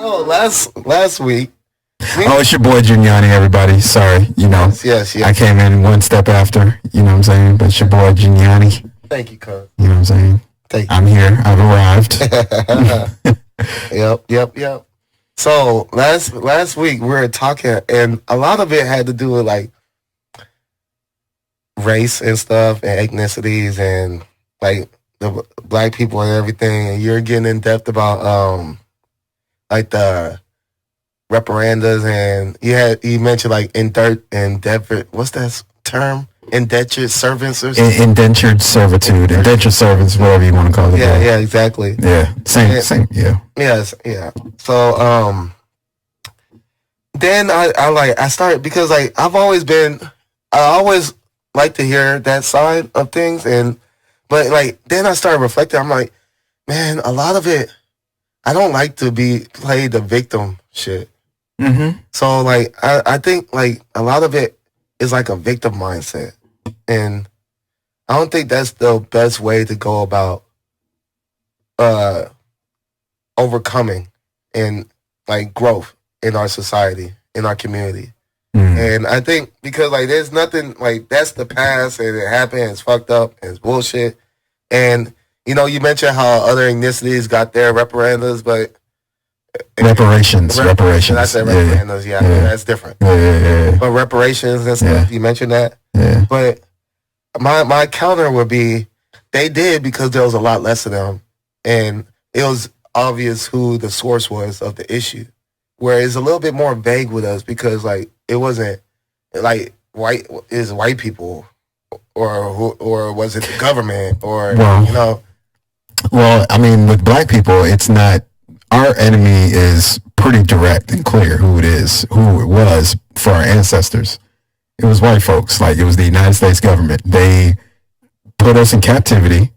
Oh, last week. Oh, it's your boy Junyanii, everybody. Sorry, Yes. I came in one step after, you know what I'm saying? But it's your boy Junyanii. Thank you, cuz. You know what I'm saying? Thank you. I'm here. I've arrived. Yep. So last week we were talking, and a lot of it had to do with like race and stuff, and ethnicities, and like the black people and everything. And you're getting in depth about like the reparations, and you mentioned like indentured. What's that term? Indentured servants or something? Indentured servitude, indentured servants, whatever you want to call it. Yeah, exactly. Yeah, same. Yeah. Yes, yeah. So then I started, because like I always like to hear that side of things, but like then I started reflecting. I'm like, man, a lot of it, I don't like to play the victim shit. Mm-hmm. So like I think like a lot of it is like a victim mindset, and I don't think that's the best way to go about overcoming and like growth in our society, in our community. And I think because like there's nothing like, that's the past, and it happened, it's fucked up, and it's bullshit. And you mentioned how other ethnicities got their reparations, but reparations. I said reparations, yeah. That's different. Yeah. But reparations and stuff, you mentioned that. Yeah. But my counter would be, they did because there was a lot less of them, and it was obvious who the source was of the issue. Where it's a little bit more vague with us, because like it wasn't like white people, or was it the government, or Well, I mean, with black people, it's not. Our enemy is pretty direct and clear who it was for our ancestors. It was white folks. Like, it was the United States government. They put us in captivity,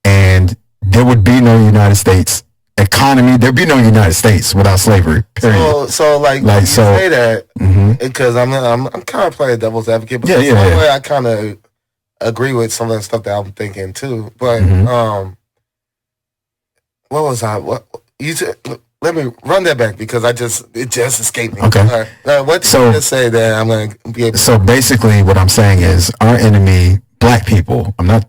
and there would be no United States economy. There'd be no United States without slavery. Period. So like you say that, because I'm kind of playing devil's advocate, but way I kind of agree with some of the stuff that I'm thinking too. But what was I? What you said? Let me run that back, because it just escaped me. Okay. What did you just say that I'm going to be able to... So basically what I'm saying is, our enemy, black people, I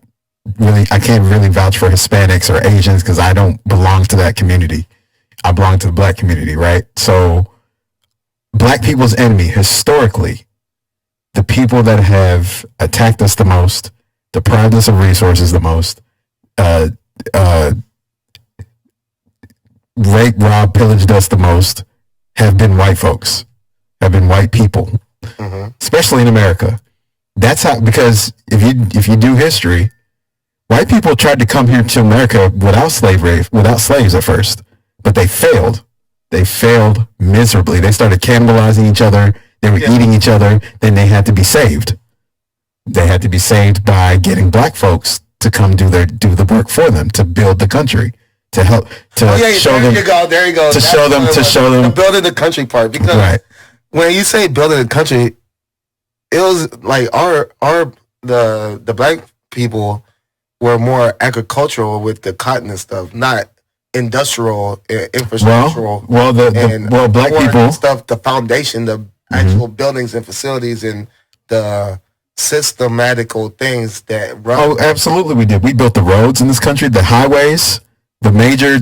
can't really vouch for Hispanics or Asians, because I don't belong to that community. I belong to the black community, right? So black people's enemy, historically, the people that have attacked us the most, deprived us of resources the most, rape, rob, pillaged us the most, have been white folks, have been white people, especially in America. That's how, because if you do history, white people tried to come here to America without slavery, without slaves at first, but they failed. They failed miserably. They started cannibalizing each other. They were eating each other. Then they had to be saved. They had to be saved by getting black folks to come do the work for them, to build the country, to help, to show them. There you go. To show them the building the country part. Because when you say building the country, it was like the black people were more agricultural with the cotton and stuff, not industrial, infrastructural. Black people stuff, the foundation, the actual buildings and facilities, and the systematical things that run. Oh, absolutely, we did. We built the roads in this country, the highways, the major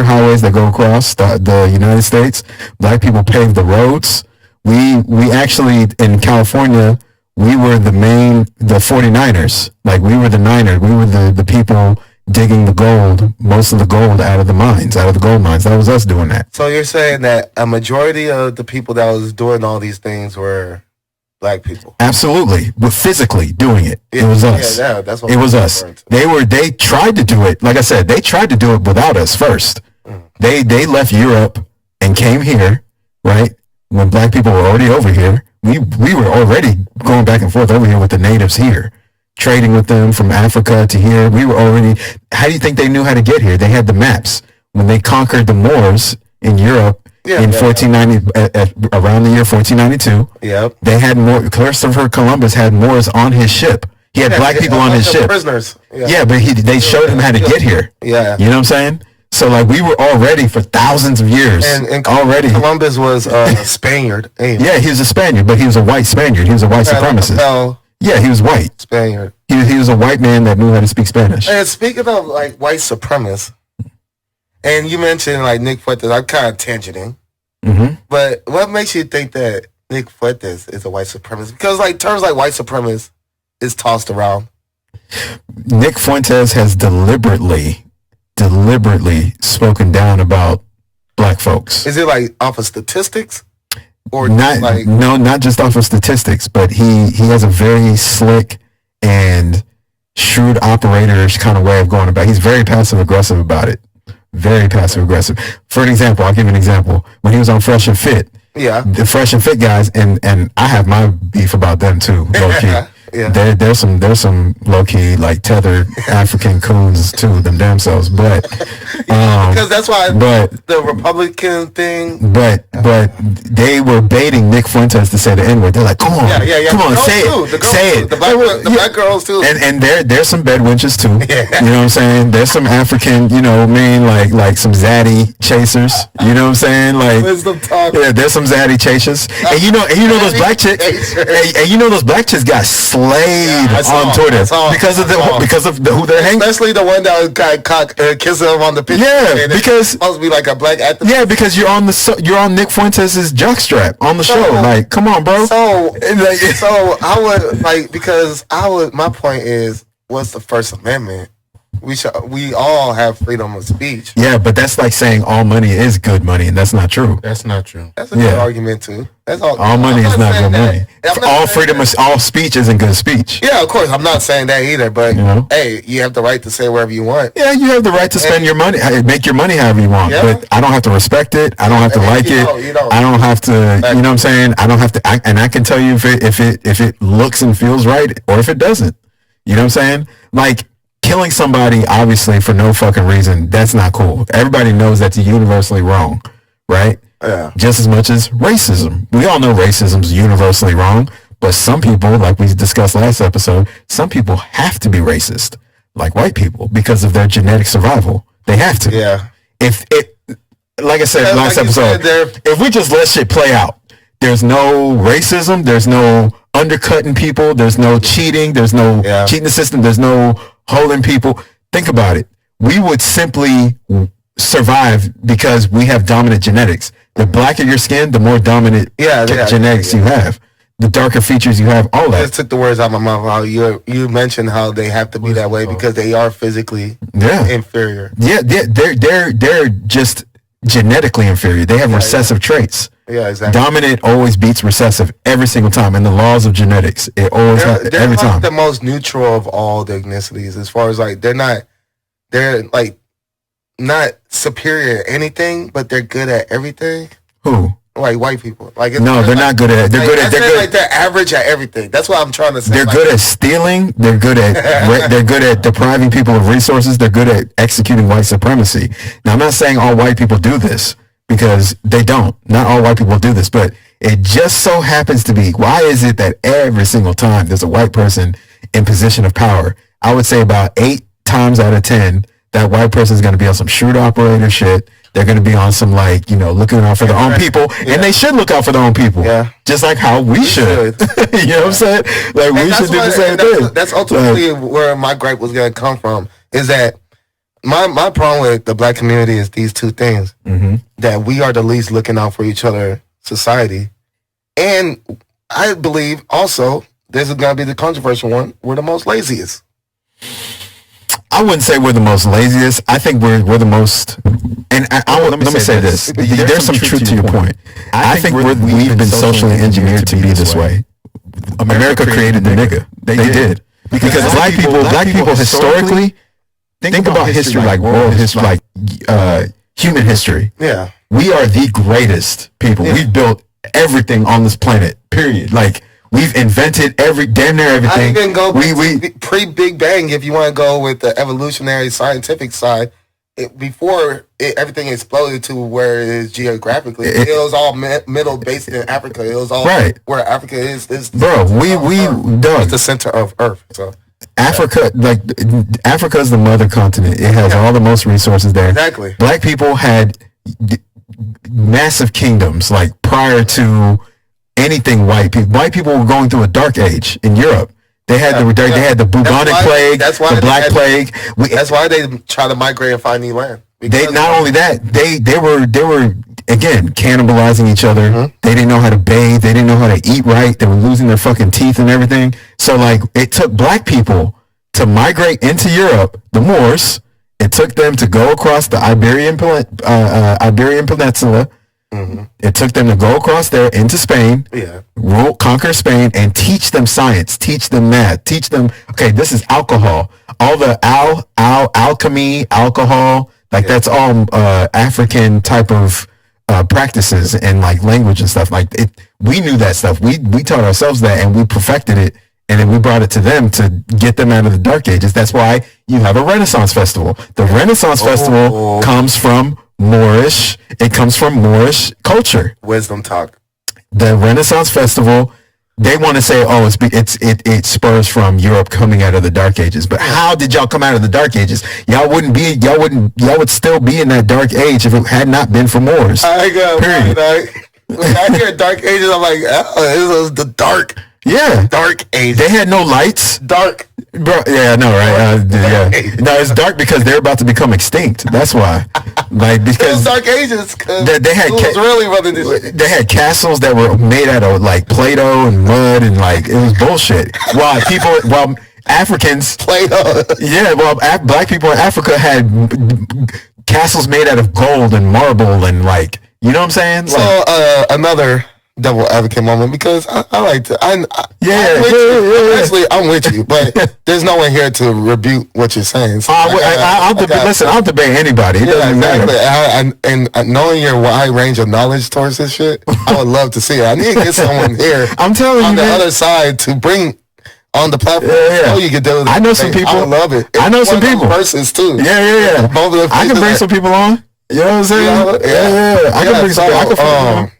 highways that go across the United States. Black people paved the roads. We actually, in California, we were the 49ers. Like, we were the Niners. We were the people digging the gold, most of the gold out of the gold mines. That was us doing that. So you're saying that a majority of the people that was doing all these things were black people? Absolutely. But physically doing it. It was us. Yeah, that's what it was us. They tried to do it. Like I said, they tried to do it without us first. They left Europe and came here, right? When black people were already over here. We were already going back and forth over here with the natives here, trading with them from Africa to here. We were already, how do you think they knew how to get here? They had the maps. When they conquered the Moors in Europe in 1490, around the year 1492, they had more. Christopher Columbus had Moors on his ship. He had black people on his ship. Prisoners. But they showed him how to get here. Yeah. You know what I'm saying? So like we were already for thousands of years. And already. Columbus was a Spaniard. Yeah, he was a Spaniard, but he was a white Spaniard. He was a white supremacist. Yeah, he was white. Spaniard. He was a white man that knew how to speak Spanish. And speaking of like white supremacists, and you mentioned like Nick Fuentes, I'm kind of tangenting. But what makes you think that Nick Fuentes is a white supremacist? Because like terms like white supremacist is tossed around. Nick Fuentes has deliberately spoken down about black folks. Is it like off of statistics? Or not like, no, not just off of statistics, but he has a very slick and shrewd operator's kind of way of going about it. He's very passive aggressive about it. Very passive aggressive. For an example, I'll give you an example. When he was on Fresh and Fit, the Fresh and Fit guys, and I have my beef about them too, low key. Yeah. There's some low key like tethered African coons too, them damn selves. But because that's why the Republican thing. But they were baiting Nick Fuentes to say the N-word. They're like, come on, come on, say it. The black girls too. And there's some bed wenches too. You know what I'm saying? There's some African, like some zaddy chasers. You know what I'm saying? Like there's some zaddy chasers. And you know those black chicks. And you know those black chicks got slayed on Twitter because of who they're hanging. Especially the one that got kissing him on the picture. Yeah, because supposed to be like a black activist. Yeah, because you're on Nick Fuentes' jockstrap on the show. Like, come on, bro. So I would my point is, what's the First Amendment? We all have freedom of speech. Yeah, but that's like saying all money is good money, and that's not true. That's not true. That's a good argument too. That's all money is not good money. All speech isn't good speech. Yeah, of course, I'm not saying that either. But hey, you have the right to say whatever you want. Yeah, you have the right to spend your money, make your money however you want. Yeah. But I don't have to respect it. I don't have to like it. You don't. I don't have to. You know what I'm saying? I don't have to. And I can tell you if it looks and feels right, or if it doesn't. You know what I'm saying? Like, killing somebody, obviously, for no fucking reason, that's not cool. Everybody knows that's universally wrong, right? Yeah. Just as much as racism. We all know racism's universally wrong, but some people, like we discussed last episode, some people have to be racist, like white people, because of their genetic survival. They have to. Yeah. Like I said last episode, if we just let shit play out, there's no racism, there's no undercutting people, there's no cheating, there's no cheating the system, there's no holding people. Think about it. We would simply survive because we have dominant genetics. The blacker your skin, the more dominant genetics you have. The darker features you have, all that. I just took the words out of my mouth. How you mentioned how they have to be that way because they are physically inferior. Yeah, they're just genetically inferior. They have recessive traits. Yeah, exactly. Dominant always beats recessive every single time. And the laws of genetics, it always happens every time. They're the most neutral of all the ethnicities, as far as like they're not superior at anything, but they're good at everything. Who? Like white people. Like they're not good at. They're good at. They're average at everything. That's what I'm trying to say. They're good at stealing. They're good at. They're good at depriving people of resources. They're good at executing white supremacy. Now, I'm not saying all white people do this, because they don't. Not all white people do this, but it just so happens to be. Why is it that every single time there's a white person in position of power, I would say about 8 times out of 10, that white person is going to be on some shrewd operator shit. They're going to be on some looking out for their own people, and they should look out for their own people. Yeah, just like how we should. You know what I'm saying? Like we should do the same thing. That's ultimately where my gripe was going to come from. Is that my problem with the black community is these two things: that we are the least looking out for each other society, and I believe also this is going to be the controversial one: we're the most laziest. I wouldn't say we're the most laziest. I think we're the most. And let me say this. There's some truth to your point. I think we've been socially engineered to be this way. America created the nigga. They did. Because black people historically, think about history like world history, like human history. Yeah. We are the greatest people. Yeah. We've built everything on this planet, period. Like, we've invented damn near everything. I even go pre-Big Bang if you want to go with the evolutionary scientific side. Everything exploded to where it is geographically. It was all middle based in Africa. It was all where Africa is. Bro, it's the center of Earth. So Africa, like Africa is the mother continent. It has all the most resources there. Exactly. Black people had massive kingdoms, like prior to anything white people. White people were going through a dark age in Europe. They had they had the bubonic plague, the black plague. That's why they try to migrate and find new land. They not only that, they were again cannibalizing each other. They didn't know how to bathe. They didn't know how to eat right. They were losing their fucking teeth and everything. So like it took black people to migrate into Europe, the Moors. It took them to go across the Iberian Peninsula. It took them to go across there into Spain, conquer Spain, and teach them science, teach them math, teach them, okay, this is alcohol. All the alchemy, alcohol, like that's all African type of practices and like language and stuff. Like we knew that stuff. We taught ourselves that and we perfected it. And then we brought it to them to get them out of the dark ages. That's why you have a Renaissance festival. The Renaissance festival comes from Moorish. It comes from Moorish culture. Wisdom talk. The Renaissance festival, they want to say, oh, it spurs from Europe coming out of the dark ages. But how did y'all come out of the dark ages? Y'all would still be in that dark age if it had not been for Moors. Period. When I hear dark ages, I'm like, this is the dark. Yeah. Dark age. They had no lights. Dark. Bro, yeah, I know, right? No, it's dark because they're about to become extinct. That's why. Like because dark ages. They had really running this shit. They had castles that were made out of like Play-Doh and mud and like it was bullshit. While Africans Play-Doh. Yeah, black people in Africa had castles made out of gold and marble and like, you know what I'm saying? So another double advocate moment because I like to. Actually, I'm with you, but there's no one here to rebuke what you're saying. So I'll debate anybody. It doesn't matter. And knowing your wide range of knowledge towards this shit, I would love to see it. I need to get someone here. I'm telling you, on the other side to bring on the platform. You can do it. I know some people. I love it. I know some people. Persons too. Yeah. I can bring some people on. You know what I'm saying? Yeah. I can bring some people on.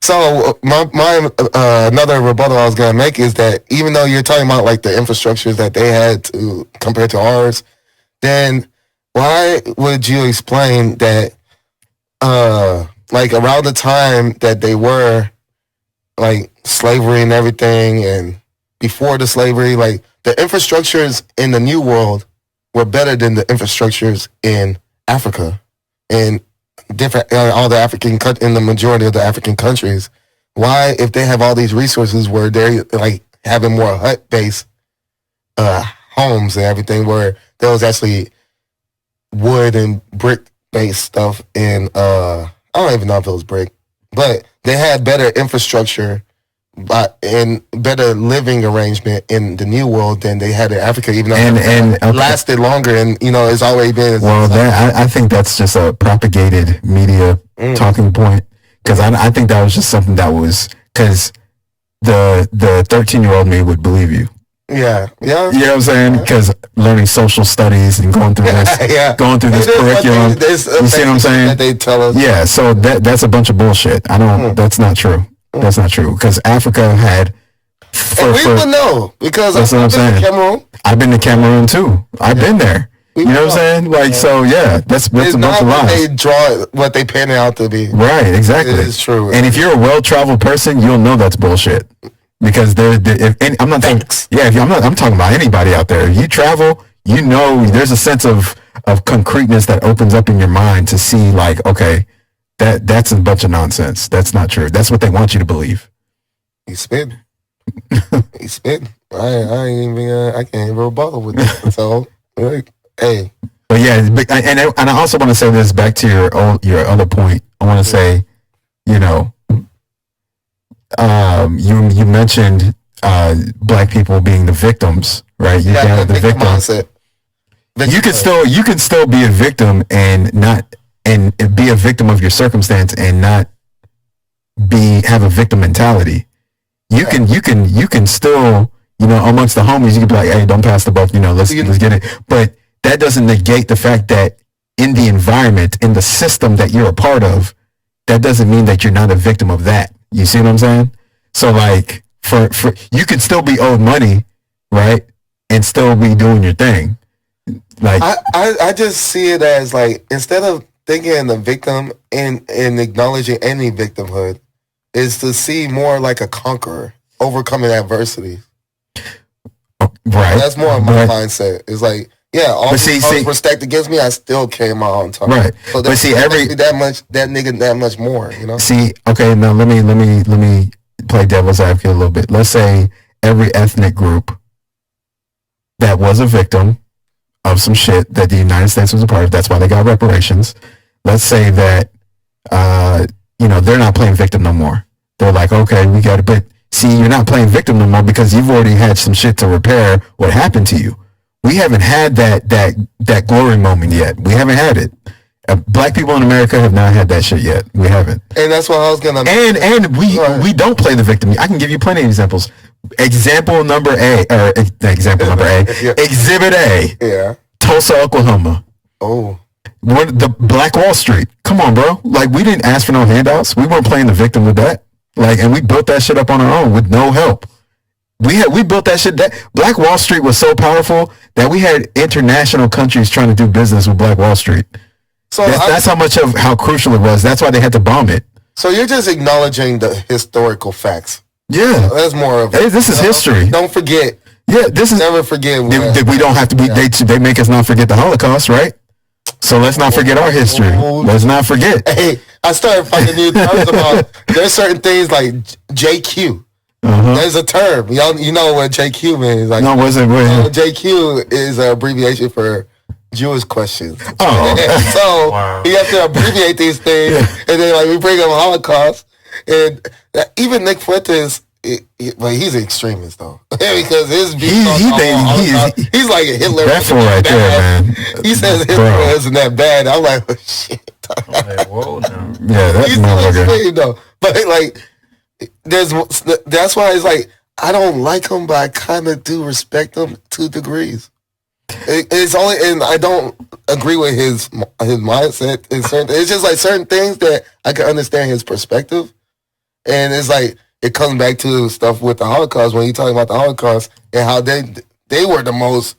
So my another rebuttal I was gonna make is that even though you're talking about like the infrastructures that they had to compared to ours, then why would you explain that like around the time that they were like slavery and everything and before the slavery, like the infrastructures in the New World were better than the infrastructures in Africa and different all the African in the majority of the African countries. Why, if they have all these resources, where they're like having more hut-based homes and everything, where there was actually wood and brick-based stuff, and I don't even know if it was brick, but they had better infrastructure and better living arrangement in the New World than they had in Africa, even though it lasted longer, and it's always been. Well, I think that's just a propagated media talking point, because I think that was just something that was because the 13-year-old me would believe you. Yeah. You know what I'm saying? Because learning social studies and going through this, curriculum. You see what I'm saying? That they tell us. Yeah. So that's a bunch of bullshit. I don't. That's not true. That's not true, because Africa had. And we would know, because that's what I'm saying. Cameroon. I've been to Cameroon too. I've been there. You know what I'm saying? Like, so yeah, that's a bunch of lies. They draw what they paint it out to be. Right, exactly. It is true. And if you're a well-traveled person, you'll know that's bullshit. Because I'm not talking. Yeah, I'm talking about anybody out there. If you travel, there's a sense of concreteness that opens up in your mind to see, like, okay, that's a bunch of nonsense. That's not true. That's what they want you to believe. He's spitting. He's spitting. I can't even rebuttal with that. So, hey. But yeah, and I also want to say this back to your other point. I want to say, you mentioned black people being the victims, right? The victim mindset. You can still be a victim and not. And be a victim of your circumstance and not have a victim mentality. You can still, amongst the homies, you can be like, hey, don't pass the buck, let's get it. But that doesn't negate the fact that in the environment, in the system that you're a part of, that doesn't mean that you're not a victim of that. You see what I'm saying? So like for you can still be owed money, right? and still be doing your thing. Like I just see it as like, instead of thinking the victim and acknowledging any victimhood, is to see more like a conqueror overcoming adversity. Right. That's more of my mindset. It's like, yeah, all these were stacked against me, I still came out on top. Right. So but see, that nigga that much more, you know? See, okay, now let me play devil's advocate a little bit. Let's say every ethnic group that was a victim of some shit that the United States was a part of, that's why they got reparations. Let's say that they're not playing victim no more. They're like, okay, we got it, but see, you're not playing victim no more because you've already had some shit to repair what happened to you. We haven't had that glory moment yet. We haven't had it. Black people in America have not had that shit yet. We haven't. And that's what I was gonna. And we don't play the victim. I can give you plenty of examples. Example number A. Exhibit A. Yeah. Tulsa, Oklahoma. Oh. The Black Wall Street. Come on, bro. Like, we didn't ask for no handouts. We weren't playing the victim with that. Like, and we built that shit up on our own with no help. We built that shit. That Black Wall Street was so powerful that we had international countries trying to do business with Black Wall Street. So that's how much of how crucial it was. That's why they had to bomb it. So you're just acknowledging the historical facts. Yeah, that's more of. Hey, this is history. Don't forget. Yeah, this is never forget. We don't have to be. Yeah. They make us not forget the Holocaust, right? So let's not forget our history. Let's not forget. Hey, I started finding new terms about. There's certain things like JQ. There's a term. You know what JQ means? Like, no, wasn't. JQ is an abbreviation for Jewish questions. Oh, so wow. You have to abbreviate these things, and then like we bring up Holocaust, and even Nick Fuentes. He's an extremist though, because he's like a Hitler. That's right there, man. He says Hitler isn't that bad. I'm like, oh, shit. Whoa, no. Yeah, that's extreme though. But like, that's why it's like I don't like him, but I kind of do respect him to degrees. It's only, and I don't agree with his mindset. It's just like certain things that I can understand his perspective, and it's like. It comes back to stuff with the Holocaust when you talk about the Holocaust and how they were the most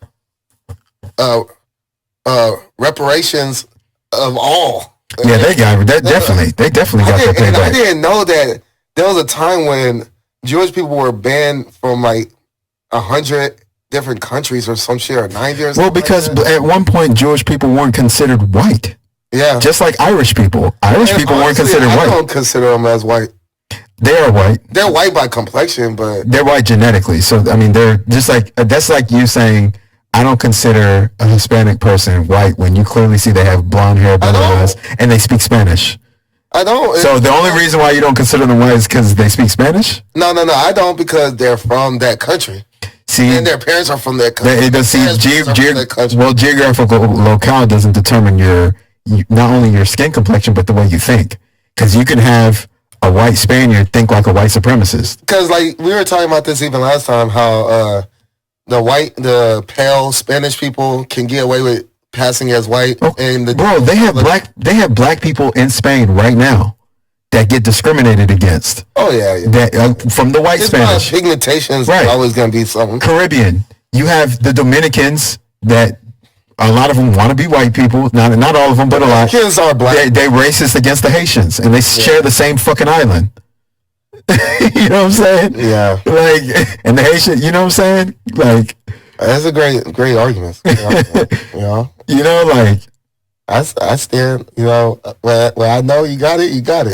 reparations of all. Yeah, they got that definitely. They definitely got that payback. I didn't know that there was a time when Jewish people were banned from like 100 different countries or some shit, or 90 or something. Well, because at one point Jewish people weren't considered white. Yeah, just like Irish people. Irish people weren't considered white. I don't consider them as white. They are white. They're white by complexion, but they're white genetically. So I mean, they're just like that's like you saying I don't consider a Hispanic person white when you clearly see they have blonde hair, blonde eyes, and they speak Spanish. I don't. So the only reason why you don't consider them white is because they speak Spanish? No. I don't, because they're from that country. See, and their parents are from that country. Well, geographical locale doesn't determine not only your skin complexion but the way you think, because you can have a white Spaniard think like a white supremacist. Because like we were talking about this even last time, how the pale Spanish people can get away with passing as white. And they have black people in Spain right now that get discriminated against. Oh yeah. That from the white Spanish. Pigmentation is always going to be something. Caribbean, you have the Dominicans that. A lot of them want to be white people. Not all of them, but a lot. Kids are black. They racist against the Haitians, and they share the same fucking island. You know what I'm saying? Yeah. Like, and the Haitian, you know what I'm saying? Like, that's a great argument. You know. You know, like. I stand, when I know you got it, you got it.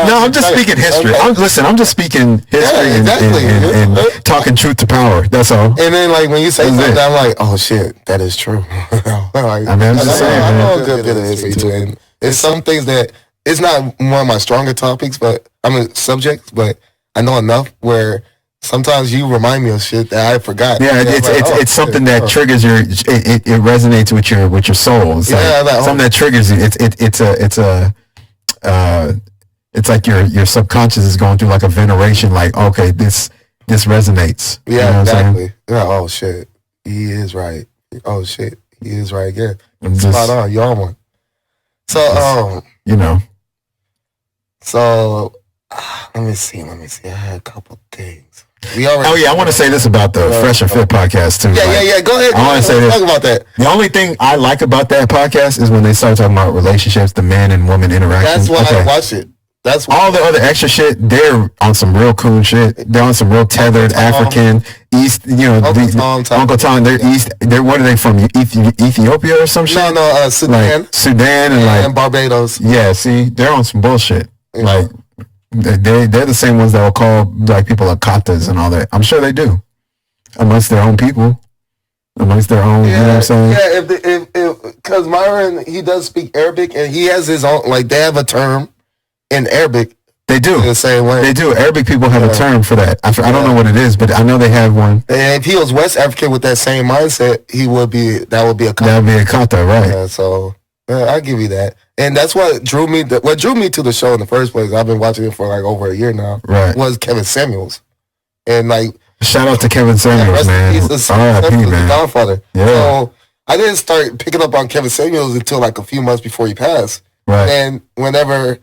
No, I'm just speaking history. Okay. I'm just speaking history and talking truth to power. That's all. And then, like, when you say something, I'm like, oh, shit, that is true. Like, I'm just saying, I know a good bit of history, too. And it's some things that, it's not one of my stronger topics, but subjects, but I know enough where sometimes you remind me of shit that I forgot. Yeah, it's something that triggers it resonates with your soul. It's something that triggers you. It's like your subconscious is going through like a veneration. Like, okay, this resonates. Yeah, you know exactly. Yeah. Oh shit, he is right. Oh shit, he is right again. Spot on. You're on one. So So let me see. I had a couple things. Oh yeah, I want to say this about the Fresh and Fit podcast too. Yeah. Go ahead. I want to say this. Talk about that. The only thing I like about that podcast is when they start talking about relationships, the man and woman interaction. That's why I watch it. That's all the other extra shit. They're on some real cool shit. They're on some real tethered African East. Uncle Tom. They're East. What are they from? Ethiopia or some shit? No, Sudan. Like Sudan and Barbados. Yeah, see, they're on some bullshit. Yeah. Like they're the same ones that will call black people akatas and all that. I'm sure they do amongst their own people. Amongst their own, you know what I'm saying? Yeah, because Myron, he does speak Arabic and he has his own, like they have a term in Arabic. They do. The same way. They do. Arabic people have a term for that. I don't know what it is, but I know they have one. And if he was West African with that same mindset, that would be a kata. That would be a kata, right. Yeah, so I'll give you that. And that's what drew me to the show in the first place. I've been watching it for like over a year now. Right. Was Kevin Samuels. And like shout out to Kevin Samuels, man. He's R.I.P., man. Godfather. Yeah. So I didn't start picking up on Kevin Samuels until like a few months before he passed. Right. And whenever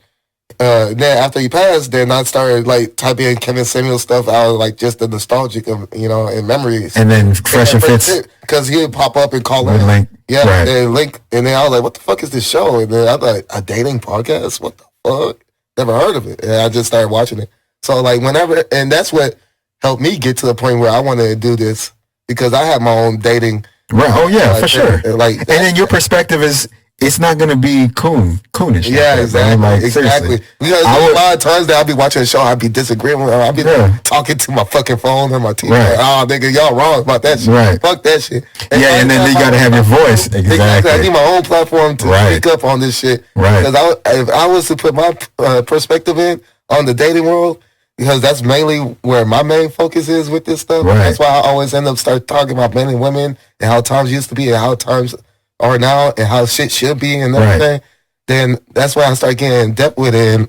then after he passed, then I started like typing in Kevin Samuels stuff out, like just the nostalgic of in memories. And then Fresh and Fits, because he would pop up and call in. Link. Yeah, right. And Link, and then I was like, "What the fuck is this show?" And then I was like, "A dating podcast? What the fuck? Never heard of it." And I just started watching it. So like whenever, and that's what helped me get to the point where I wanted to do this because I have my own dating. Right. Oh yeah, for sure. And then your perspective is. It's not gonna be coonish. Yeah, exactly. Like, exactly. Because a lot of times that I'll be watching a show, I'll be disagreeing with her. I'll be talking to my fucking phone or my TV. Right. Like, oh, nigga, y'all wrong about that shit. Right. Fuck that shit. And then you gotta have your voice. Exactly. I need my own platform to speak up on this shit. Right. Because if I was to put my perspective in on the dating world, because that's mainly where my main focus is with this stuff. Right. That's why I always end up talking about men and women and how times used to be and how times are now and how shit should be and everything. Right. Then that's why I start getting in depth with it. And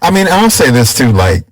I'll say this too, like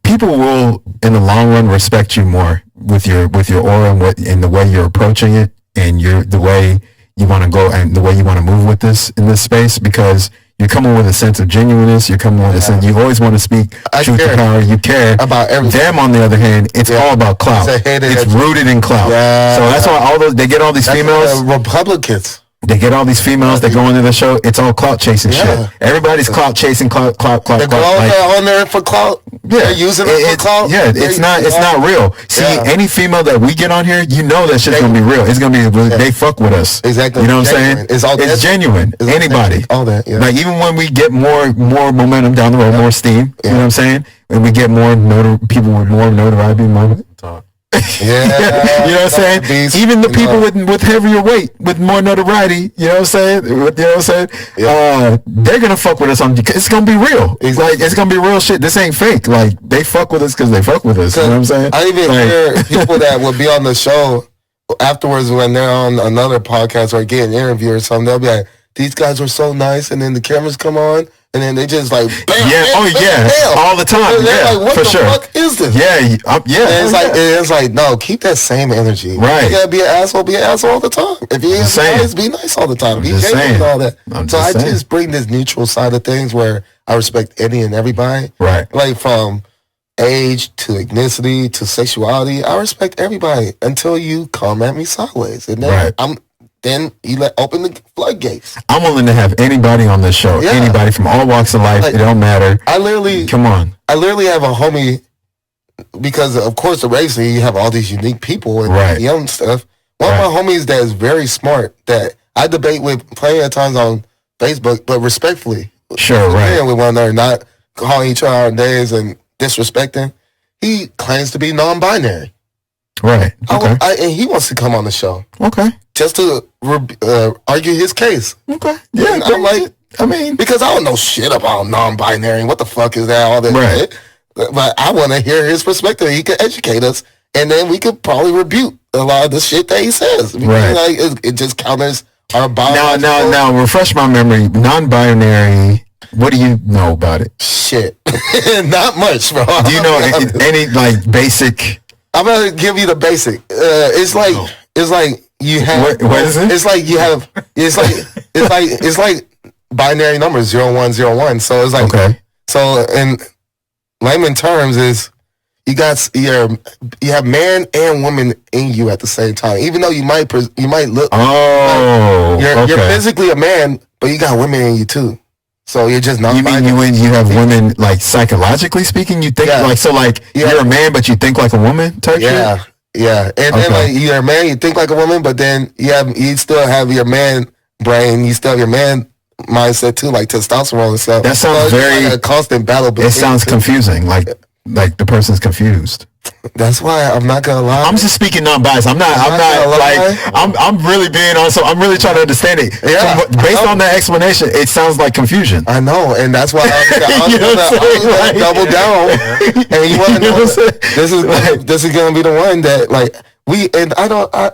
people will in the long run respect you more with your aura and the way you're approaching it and the way you want to go and the way you want to move with this in this space because you're coming with a sense of genuineness. You're coming with a sense. You always want to speak truth to power. You care about everything. Them, on the other hand, it's all about clout. It's rooted in clout. Yeah. So that's why they get all these females. Republicans. They get all these females that go into the show. It's all clout chasing shit. Everybody's clout chasing, clout. They're on there for clout. Yeah, they're using it for clout. Yeah, it's not real. See, any female that we get on here, you know that shit's gonna be real. It's gonna be they fuck with us. Exactly. You know what I'm saying? It's genuine. Anybody. All that. Yeah. Like even when we get more momentum down the road, more steam. You know what I'm saying? When we get more people with more notoriety, talk. Yeah, you know what I'm saying? Even the people with heavier weight, with more notoriety, you know what I'm saying? They're gonna fuck with us it's gonna be real. Exactly. Like it's gonna be real shit. This ain't fake. Like they fuck with us because they fuck with us. You know what I'm saying? I even hear people that will be on the show afterwards when they're on another podcast or getting an interview or something. They'll be like, "These guys were so nice," and then the cameras come on. And then they just like, bam, all the time. They're like, what the fuck is this? Yeah. And it's like, no, keep that same energy. Right. You gotta be an asshole all the time. If you ain't nice, be nice all the time. Be genuine and all that. So I just bring this neutral side of things where I respect any and everybody. Right. Like from age to ethnicity to sexuality, I respect everybody until you come at me sideways. And then then you open the floodgates. I'm willing to have anybody on this show. Yeah. Anybody from all walks of life. Like, it don't matter. Come on. I literally have a homie because, of course, the race, you have all these unique people and young stuff. One of my homies that is very smart that I debate with plenty of times on Facebook, but respectfully. Sure, right. With one another, not calling each other out names and disrespecting. He claims to be non-binary. Right. Okay. And he wants to come on the show. Okay. Just to argue his case. Okay. Yeah. I'm like, because I don't know shit about non-binary. What the fuck is that? All that shit. But I want to hear his perspective. He could educate us, and then we could probably rebuke a lot of the shit that he says. Because, like, it just counters our biological. Now, refresh my memory. Non-binary. What do you know about it? Shit, not much, bro. Do you know any like basic? I'm gonna give you the basic. It's like you have. What is it? It's like you have. It's like binary numbers 0101. So it's like so and layman terms is you have man and woman in you at the same time. Even though you might look, you're physically a man, but you got women in you too. So you're just not. You mean when you have women, like psychologically speaking, you think you're a man, but you think like a woman type shit? Yeah. And then like you're a man, you think like a woman, but then you still have your man brain, you still have your man mindset too, like testosterone and stuff. That sounds like a constant battle. It sounds confusing, like the person's confused. That's why I'm not gonna lie. I'm just speaking non-biased. I'm really being on. So I'm really trying to understand it. Yeah, based on that explanation, it sounds like confusion. I know, and that's why I'm gonna double down. And you want to know, this is gonna be the one that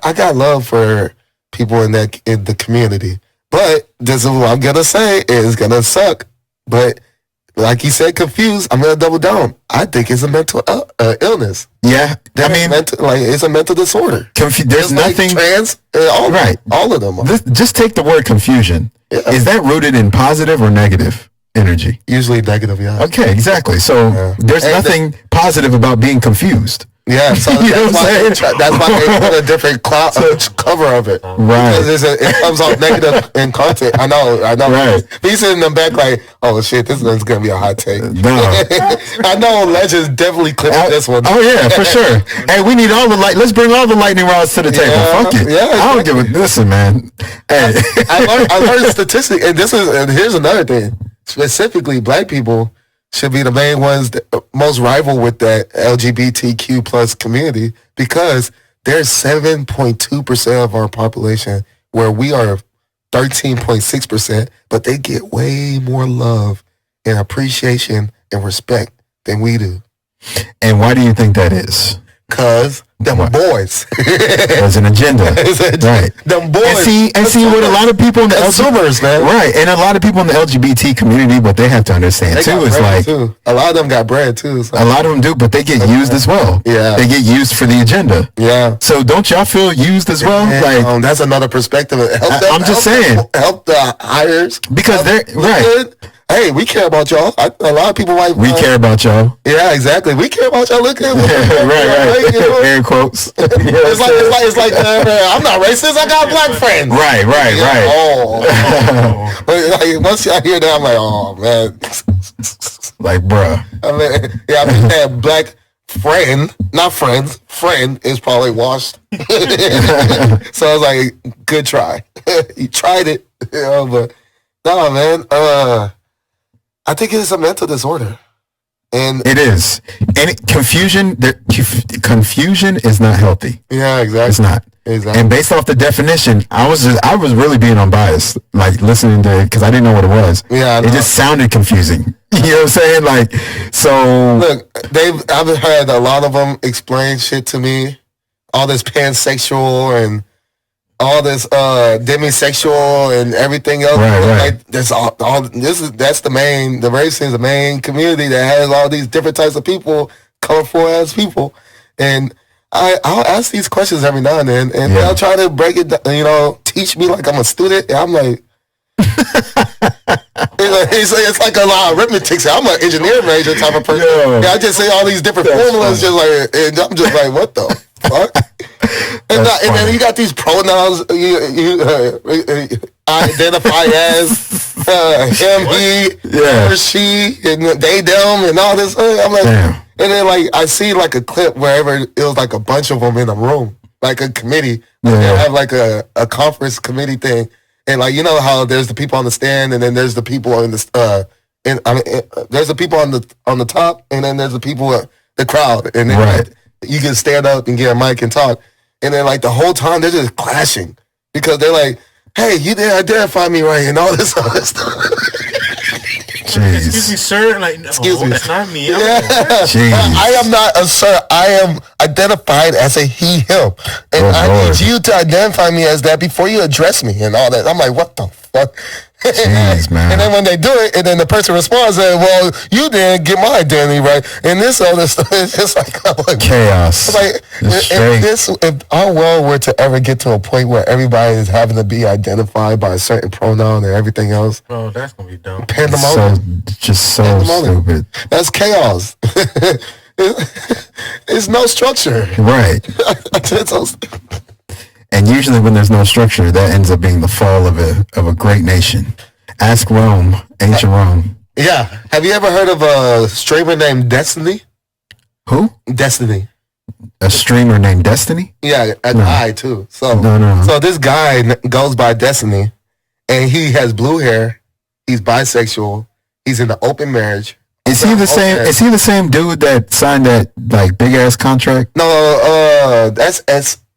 I got love for people in the community, but this is what I'm gonna say is gonna suck, but. Like you said, confused. I'm gonna double down. I think it's a mental illness. Yeah, it's a mental disorder. There's nothing trans. All of them. Just take the word confusion. Yeah. Is that rooted in positive or negative energy? Usually negative. Yeah. Okay, exactly. So there's nothing positive about being confused. Yeah, so that's why they put a different cover of it. Right. Because it comes off negative in content. I know. Right. He's sitting in the back like, oh shit, this one's going to be a hot take. No. I know Legends definitely clipped this one. Oh yeah, for sure. Hey, we need all the let's bring all the lightning rods to the table. Fuck it. Yeah, I don't give a, listen, man. Hey. I learned statistics, and here's another thing. Specifically, black people should be the main ones that most rival with that LGBTQ plus community because there's 7.2% of our population where we are 13.6%, but they get way more love and appreciation and respect than we do. And why do you think that is? Because them boys. There's an agenda. Right. Them boys. And see what a lot of people in the consumers, man. Right. And a lot of people in the LGBT community, what they have to understand too is like a lot of them got bread too. So. A lot of them do, but they get used as well. Yeah. They get used for the agenda. Yeah. So don't y'all feel used as well? Like that's another perspective. I'm just saying. Help the hires. Because they're right. Hey, we care about y'all. A lot of people might. We care about y'all. Yeah, exactly. We care about y'all. Look at right. You know? Air quotes. It's like I'm not racist. I got black friends. Right. Oh. Like, once y'all hear that, I'm like, oh man. Like, bruh. I mean that black friend, not friends. Friend is probably washed. So I was like, good try. You tried it, but no, man. I think it's a mental disorder, and it is. And confusion is not healthy. Yeah, exactly. It's not. Exactly. And based off the definition, I was really being unbiased, like listening to it because I didn't know what it was. Yeah, it just sounded confusing. You know what I'm saying? Like, so look, I've heard a lot of them explain shit to me, all this pansexual and all this demisexual and everything else. Right. Like, that's the race is the main community that has all these different types of people, colorful ass people. And I'll ask these questions every now and then, and they'll try to break it down, teach me like I'm a student. And I'm like, it's like a lot of arithmetic. I'm an engineering major type of person. I just say all these different formulas, and I'm just like, what the fuck? And then you got these pronouns you identify as him, he, or she, and they, them, and all this. I'm like, and then like I see like a clip wherever it was like a bunch of them in a room, like a committee. They have like a conference committee thing, and like how there's the people on the stand, and then there's the people in the there's the people on the top, and then there's the people the crowd, and then you can stand up and get a mic and talk. And then, like, the whole time, they're just clashing. Because they're like, hey, you didn't identify me right, and all this other stuff. Excuse me, sir. Like, no, that's not me. I am not a sir. I am identified as a he, him. And I need you to identify me as that before you address me and all that. I'm like, what the fuck. Jeez, man. And then when they do it, and then the person responds, well, you didn't get my identity right. And this other stuff, it's just like chaos. It's like, if our world were to ever get to a point where everybody is having to be identified by a certain pronoun and everything else. Bro, that's going to be dumb. Pandemonium. So stupid. That's chaos. It's no structure. Right. And usually when there's no structure, that ends up being the fall of a great nation. Ask Rome, ancient Rome. Yeah. Have you ever heard of a streamer named Destiny? Who? Destiny. A streamer named Destiny? Yeah, a guy too. So, no. So this guy goes by Destiny, and he has blue hair. He's bisexual. He's in an open marriage. Is he the same? Is he the same dude that signed that like big ass contract? No, that's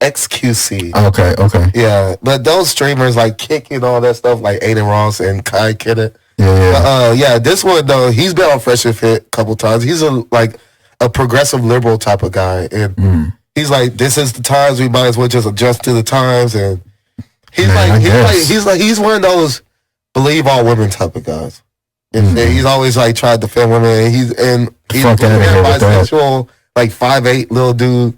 XQC. Okay. Yeah, but those streamers like Kick and all that stuff, like Aiden Ross and Kai Kidder. Yeah. This one though, he's been on Fresh and Fit a couple times. He's a progressive liberal type of guy, and he's like, this is the times, we might as well just adjust to the times. And he's one of those believe all women type of guys. And he's always like tried to defend women. And he's bisexual, like 5'8" little dude.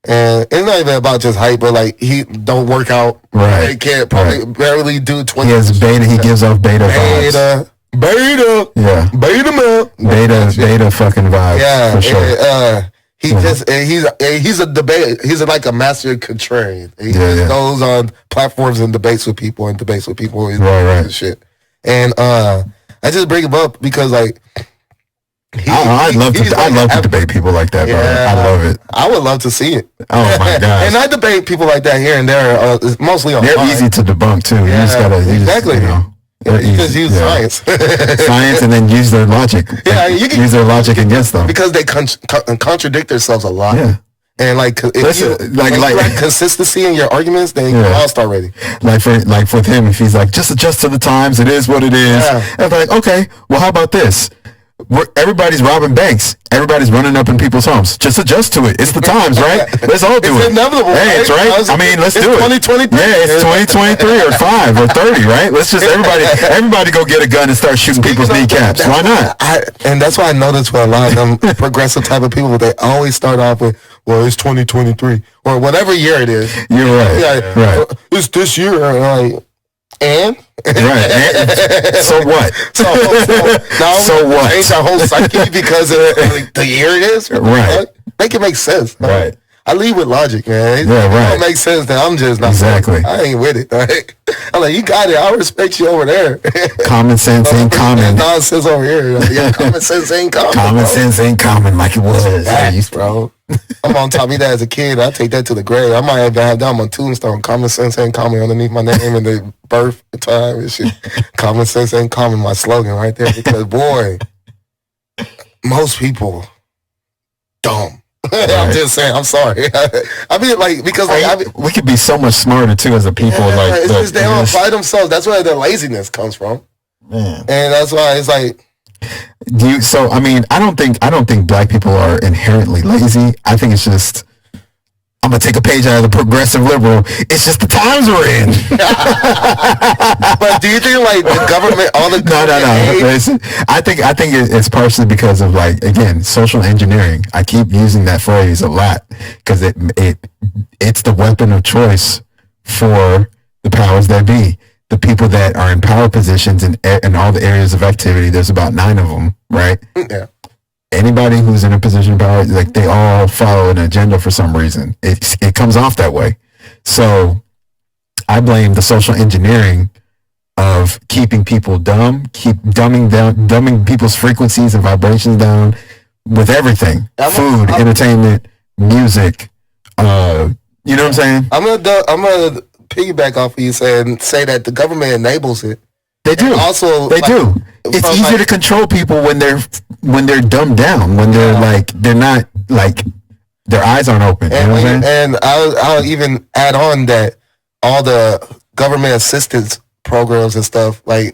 And it's not even about just height, but like he don't work out. Right. He can't barely do 20. He has beta. He gives off beta vibes. Beta. Yeah. Beta man. Beta fucking vibes. Yeah. For sure. He's a debate. He's like a master contrarian. He goes on platforms and debates with people and shit. And I just bring him up because like. I'd love to debate people like that, bro. I love it. I would love to see it. Oh my god! And I debate people like that here and there, mostly on. They're easy to debunk too. You just gotta You just use science, and then use their logic. Yeah, you can use their logic against them because they contradict themselves a lot. Yeah. And like, if you like consistency in your arguments, then you're lost already. Like with him, if he's like, just adjust to the times, it is what it is. Yeah. And I'm like, okay, well, how about this? Everybody's robbing banks. Everybody's running up in people's homes. Just adjust to it. It's the times, right? Let's all do it. It's inevitable. Hey, it's right. I mean, let's do it. 2023. Yeah, it's 2023 or 5 or 30, right? Let's just everybody go get a gun and start shooting people's kneecaps. Why not? And that's why I noticed with a lot of them progressive type of people, they always start off with, well, it's 2023 or whatever year it is. You're right. Right. It's this year. Right. And so what? So what? Change our whole psyche because of the year it is. Right. Make it make sense. Right. I lead with logic, man. It don't make sense that I'm just not. Exactly. I ain't with it. Right? I'm like, you got it. I respect you over there. Common sense ain't common. Nonsense over here. Yeah, common sense ain't common. Common sense ain't common like it was. Facts, bro. I'm on top of that as a kid. I take that to the grave. I might have that on my tombstone. Common sense ain't common underneath my name and the birth time and shit. Common sense ain't common, my slogan right there. Because boy, most people dumb. Right. I'm just saying. I'm sorry. I mean, like because we could be so much smarter too as a people. It's just they don't apply themselves. That's where the laziness comes from. Man. And that's why it's like. I mean, I don't think black people are inherently lazy. I think it's just I'm gonna take a page out of the progressive liberal. It's just the times we're in. But do you think like the government, all the no. I think it's partially because of like again social engineering. I keep using that phrase a lot because it's the weapon of choice for the powers that be. The people that are in power positions in all the areas of activity, there's about 9 of them, right? Yeah. Anybody who's in a position of power, like they all follow an agenda for some reason. It comes off that way. So I blame the social engineering of keeping people dumb, dumbing people's frequencies and vibrations down with everything. Food, entertainment, music, you know what I'm saying? I'm gonna piggyback off of you say that the government enables it. They do. It's easier to control people when they're dumbed down, when they're not like their eyes aren't open. And, you know what I'm saying? And I'll even add on that all the government assistance programs and stuff fighting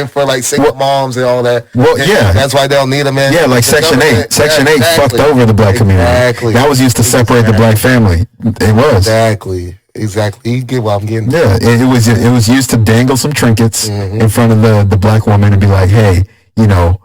for like single moms and all that. Well, that's why they'll need them in. Yeah, like Section 8. Section 8 fucked over the black community. That was used to separate the black family. It was. Exactly. exactly. You get what I'm getting. Yeah, it was used to dangle some trinkets in front of the black woman and be like, hey, you know,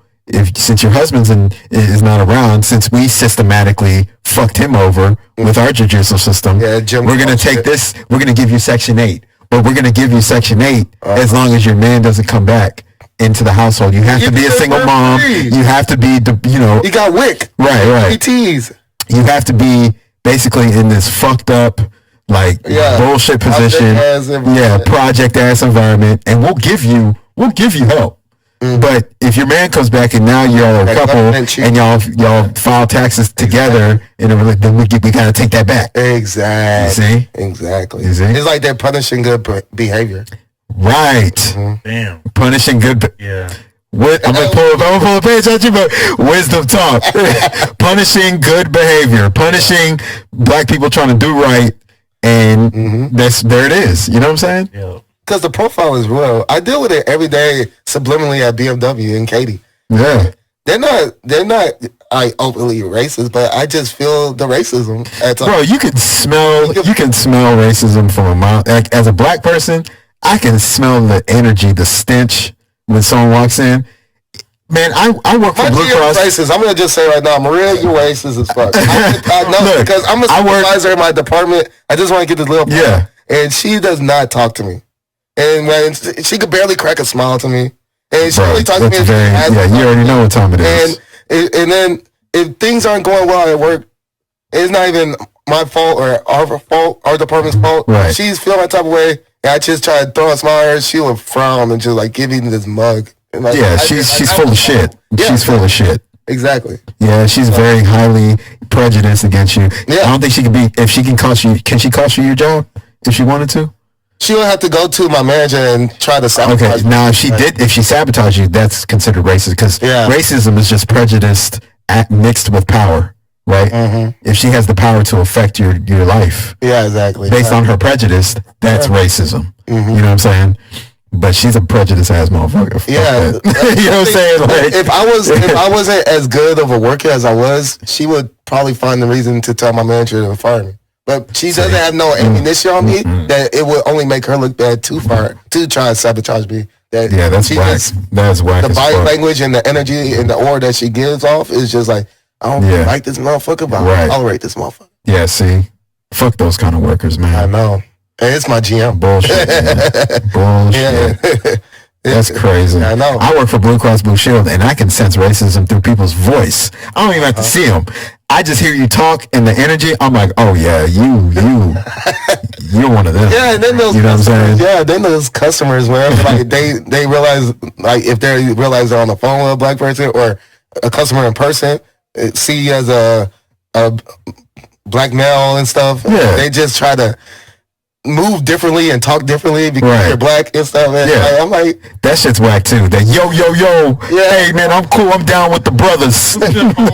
since your husband's is not around, since we systematically fucked him over with our judicial system, we're gonna take this. We're gonna give you Section 8, but we're gonna give you Section 8 as long as your man doesn't come back into the household. You have to be a single mom. You have to be, you know, you got WIC, right. PTs. You have to be basically in this fucked up, like bullshit position, project ass environment, and we'll give you help. But if your man comes back and now y'all are a couple and y'all file taxes together, then we gotta take that back. Exactly. You see? Exactly. You see? It's like they're punishing good behavior. Right. Damn. Punishing good. Yeah. I'm gonna pull a page at you, but wisdom talk. Punishing good behavior. Punishing black people trying to do right, and there it is. You know what I'm saying? Yeah. Because the profile is real. I deal with it every day subliminally at BMW and Katie. Yeah. They're not openly racist, but I just feel the racism at times. Bro, you can smell racism from a mile. Like, as a black person, I can smell the energy, the stench when someone walks in. Man, I work for Blue Cross. Racist. I'm gonna just say right now, Maria, you're racist as fuck. I know. Look, because I'm a supervisor in my department. I just want to get this little point. Yeah. And she does not talk to me. And when she could barely crack a smile to me, and she only talks to me. You already know what time it is. And then if things aren't going well at work, it's not even my fault or our fault, our department's fault. Right. She's feeling that type of way, and I just try to throw a smile at her. She would frown and just like give me this mug. And like, she's full of shit. Yeah. She's full of shit. Exactly. Yeah, she's very highly prejudiced against you. Yeah. I don't think she can be. If she can cost you, can she cost you your job if she wanted to? She would have to go to my manager and try to sabotage. Okay, now if she sabotaged you, that's considered racist, because racism is just prejudice mixed with power, right? Mm-hmm. If she has the power to affect your life, exactly, based on her prejudice, that's racism. Mm-hmm. You know what I'm saying? But she's a prejudiced ass motherfucker. Yeah, you know what I'm saying? Like, if I wasn't as good of a worker as I was, she would probably find the reason to tell my manager to fire me. But she doesn't have no ammunition on me that it would only make her look bad too far to try to sabotage me. That's whack. That's whack. The body language and the energy and the aura that she gives off is just like, I don't like this motherfucker, but I tolerate this motherfucker. Yeah, see? Fuck those kind of workers, man. I know. And it's my GM. Bullshit. Bullshit. Yeah. That's crazy. I know. I work for Blue Cross Blue Shield, and I can sense racism through people's voice. I don't even have to see them. I just hear you talk and the energy. I'm like, oh yeah, you're one of them. Yeah, and then those, you know what I'm saying? Yeah, then those customers, where like they realize, like if they realize they're on the phone with a black person or a customer in person, see you as a black male and stuff. Yeah. They just try to move differently and talk differently because you're black and stuff. And I'm like, that shit's whack too. That yo. Hey man, I'm cool. I'm down with the brothers.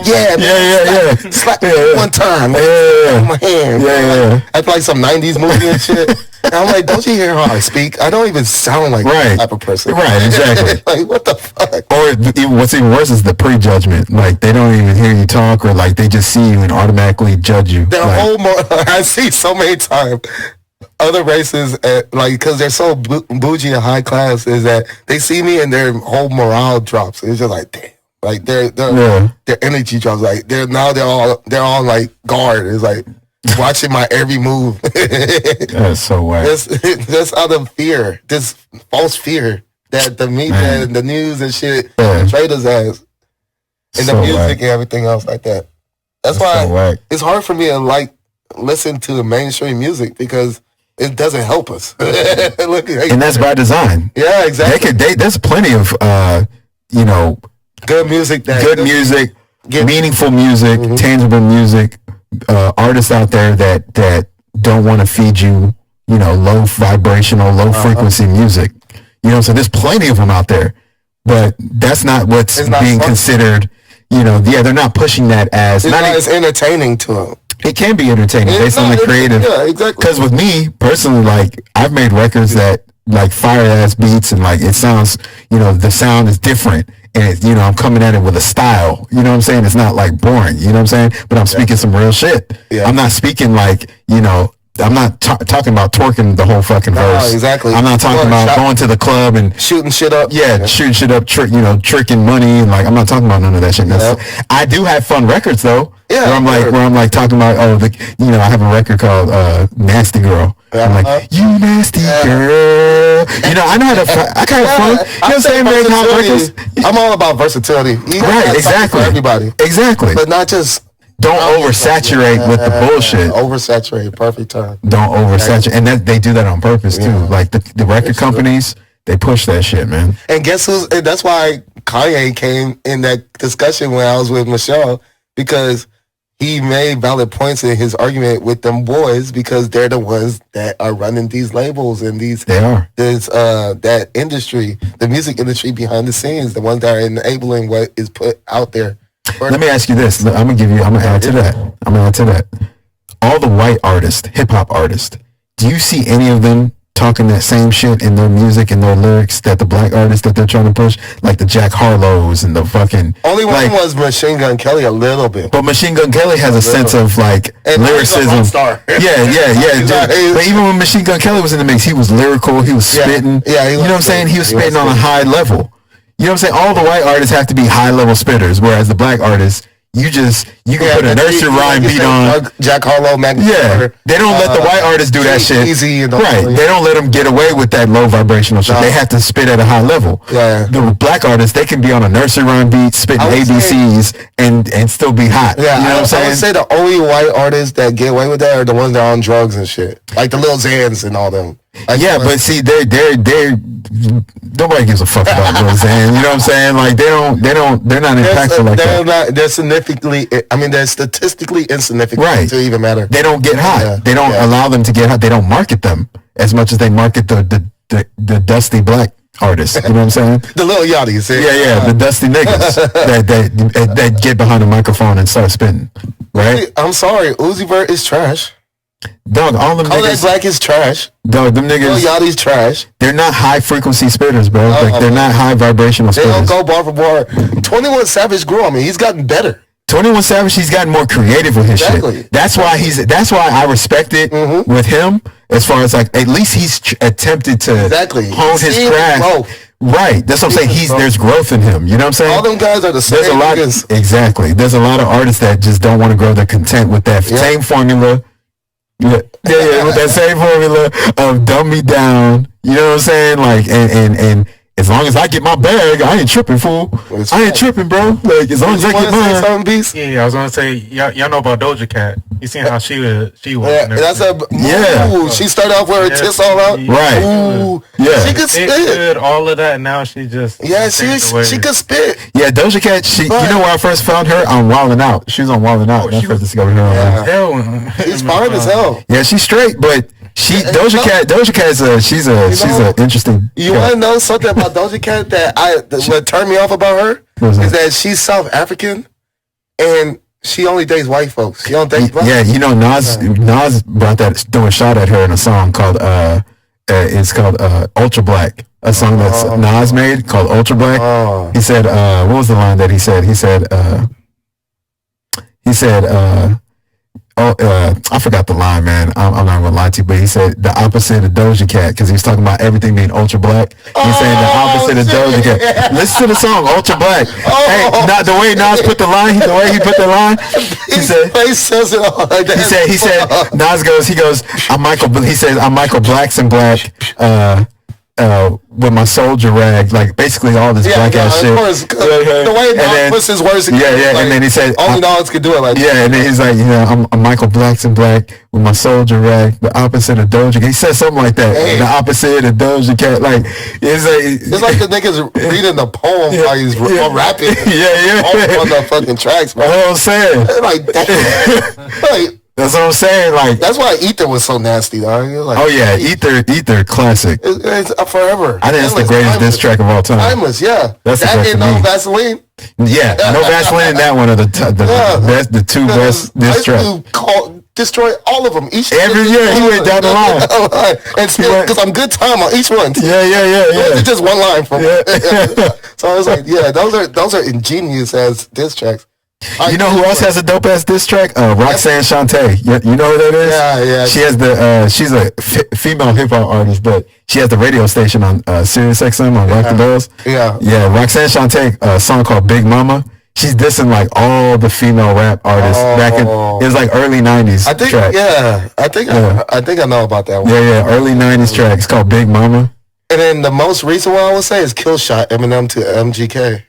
Yeah. Slap one time. My hand. Yeah. That's like some 90s movie and shit. And I'm like, don't you hear how I speak? I don't even sound like that type of person. Right, exactly. Like, what the fuck? Or what's even worse is the prejudgment. Like, they don't even hear you talk, or like they just see you and automatically judge you. I see so many times other races, like, because they're so bougie and high class, is that they see me and their whole morale drops. It's just like, damn. Like, their energy drops. Like, they're all like guard. It's like watching my every move. That's so whack. That's out of fear, this false fear that the media and the news and shit portray us as, and the music and everything else like that. That's why it's hard for me to listen to mainstream music, because it doesn't help us. And that's by design. Yeah, exactly. There's plenty of good music, meaningful music, tangible music, artists out there that don't want to feed you, low vibrational, low frequency music. So there's plenty of them out there, but that's not what's being considered. They're not pushing that as. It's not as entertaining to them. It can be entertaining based on the creative. Yeah, exactly. Because with me personally, like, I've made records that like fire ass beats, and like it sounds, the sound is different, and I'm coming at it with a style. You know what I'm saying? It's not like boring. You know what I'm saying? But I'm speaking some real shit. Yeah. I'm not speaking like I'm not talking about twerking the whole fucking verse. Exactly. I'm not talking about going to the club and shooting shit up. Yeah, shooting shit up, tricking money, and like I'm not talking about none of that shit. I do have fun records though. Yeah. Where I'm like talking about I have a record called Nasty Girl. I'm like, you nasty girl. I know how to. I kind of fun. You know what I'm saying? Make hot records. I'm all about versatility. Right. Exactly. For everybody. Exactly. But not just. Don't oversaturate with the bullshit. Oversaturate, perfect term. Don't oversaturate, and they do that on purpose too. Like the record companies, they push that shit, man. And guess who's? And that's why Kanye came in that discussion when I was with Michelle, because he made valid points in his argument with them boys, because they're the ones that are running these labels and these. They are. There's that industry, the music industry behind the scenes, the ones that are enabling what is put out there. Let me ask you this. I'm gonna add to that. All the white artists, hip hop artists, do you see any of them talking that same shit in their music and their lyrics that the black artists that they're trying to push, like the Jack Harlows and the fucking. Only one was Machine Gun Kelly a little bit, but Machine Gun Kelly has a sense of like lyricism. Yeah. But even when Machine Gun Kelly was in the mix, he was lyrical. He was spitting. Yeah, you know what I'm saying? He was spitting on a high level. You know what I'm saying? All the white artists have to be high level spitters, whereas the black artists, you can put a nursery rhyme beat on. Jack Harlow, Magna Carta. They don't let the white artists do that shit. Easy and right. They don't let them get away with that low vibrational shit. They have to spit at a high level. Yeah. The black artists, they can be on a nursery rhyme beat, spitting ABCs, and still be hot. Yeah, you know what I'm saying? I would say the only white artists that get away with that are the ones that are on drugs and shit, like the Lil Xans and all them. Like, but see, they're nobody gives a fuck about Lil Xan. You know what I'm saying? Like they're not impactful like that. They're statistically insignificant to even matter. They don't get hot. Yeah. They don't allow them to get hot. They don't market them as much as they market the dusty black artists. You know what I'm saying? The little yachties. Yeah, the dusty niggas that get behind the microphone and start spitting. Right? I'm sorry, Uzi Vert is trash. Dog, all them Kodak niggas. Black is trash. Dog, them niggas. Lil Yachty's trash. They're not high frequency spitters, bro. They're not high vibrational spitters. They don't go bar for bar. 21 Savage grew on me. He's gotten better. 21 Savage, he's gotten more creative with his shit. That's why I respect it with him. As far as like, at least he's attempted to hone his craft. Right. That's what I'm saying. There's growth in him. You know what I'm saying? All them guys are the same. Exactly. There's a lot of artists that just don't want to grow. They're content with that same formula. With that same formula of dumb me down. You know what I'm saying? Like, and as long as I get my bag, I ain't tripping, fool. I ain't tripping, bro. Like, as long as I get mine. Yeah, I was gonna say, y'all know about Doja Cat. You seen how she was. She started off with her tits all out. Right. Ooh. Yeah. She could spit. All of that. Now she just. Yeah, she could spit. Yeah, Doja Cat. You know where I first found her? On Wildin' Out. She was on Wildin' Out. I first discovered her. She's fine as hell. Yeah, she's straight, but. Doja Cat she's an interesting. You want to know something about Doja Cat that what turned me off about her is that she's South African and she only dates white folks. She don't date black. Yeah, you know Nas brought that throw a shot at her in a song called it's called Ultra Black. A song that's Nas made called Ultra Black. He said what was the line that he said? He said I forgot the line, man. I'm not gonna lie to you, but he said the opposite of Doja Cat because he was talking about everything being ultra black. He's saying the opposite of Doja Cat. Listen to the song Ultra Black. Hey, not the way Nas put the line. The way he put the line. He said. Face says it all like that. He said. Nas goes. He goes. He says I'm Michael Blackson Black. With my soldier rag, like basically all this black ass shit. The way Nas puts his words together. And then he said only Nas could do it like that. And then he's like, I'm Michael Blackson Black with my soldier rag, the opposite of Doja Cat. He said something like that. The opposite of Doja Cat. Like it's like the niggas reading the poem while he's rapping. On the fucking tracks, man. That's what I'm saying. Like that. That's what I'm saying. Like that's why Ether was so nasty, dog. Like, Ether, classic. It's forever. I think it's the greatest diss track of all time. Timeless, yeah. That's that and No Vaseline. Yeah, No Vaseline and that one are the two best diss tracks. Destroy all of them. Every year he went down the line and because I'm good time on each one. Yeah. Just one line from. So I was like, those are ingenious as diss tracks. You know who else has a dope ass diss track? Roxanne Shante. You know who that is? Yeah. She has the she's a female hip hop artist, but she has the radio station on Sirius XM on Rock the Bells. Yeah. Roxanne Shante, a song called Big Mama. She's dissing like all the female rap artists back in. It was like early '90s. I think. track. I think I know about that one. Yeah. Early '90s track. It's called Big Mama. And then the most recent one I would say is Kill Shot, Eminem to MGK.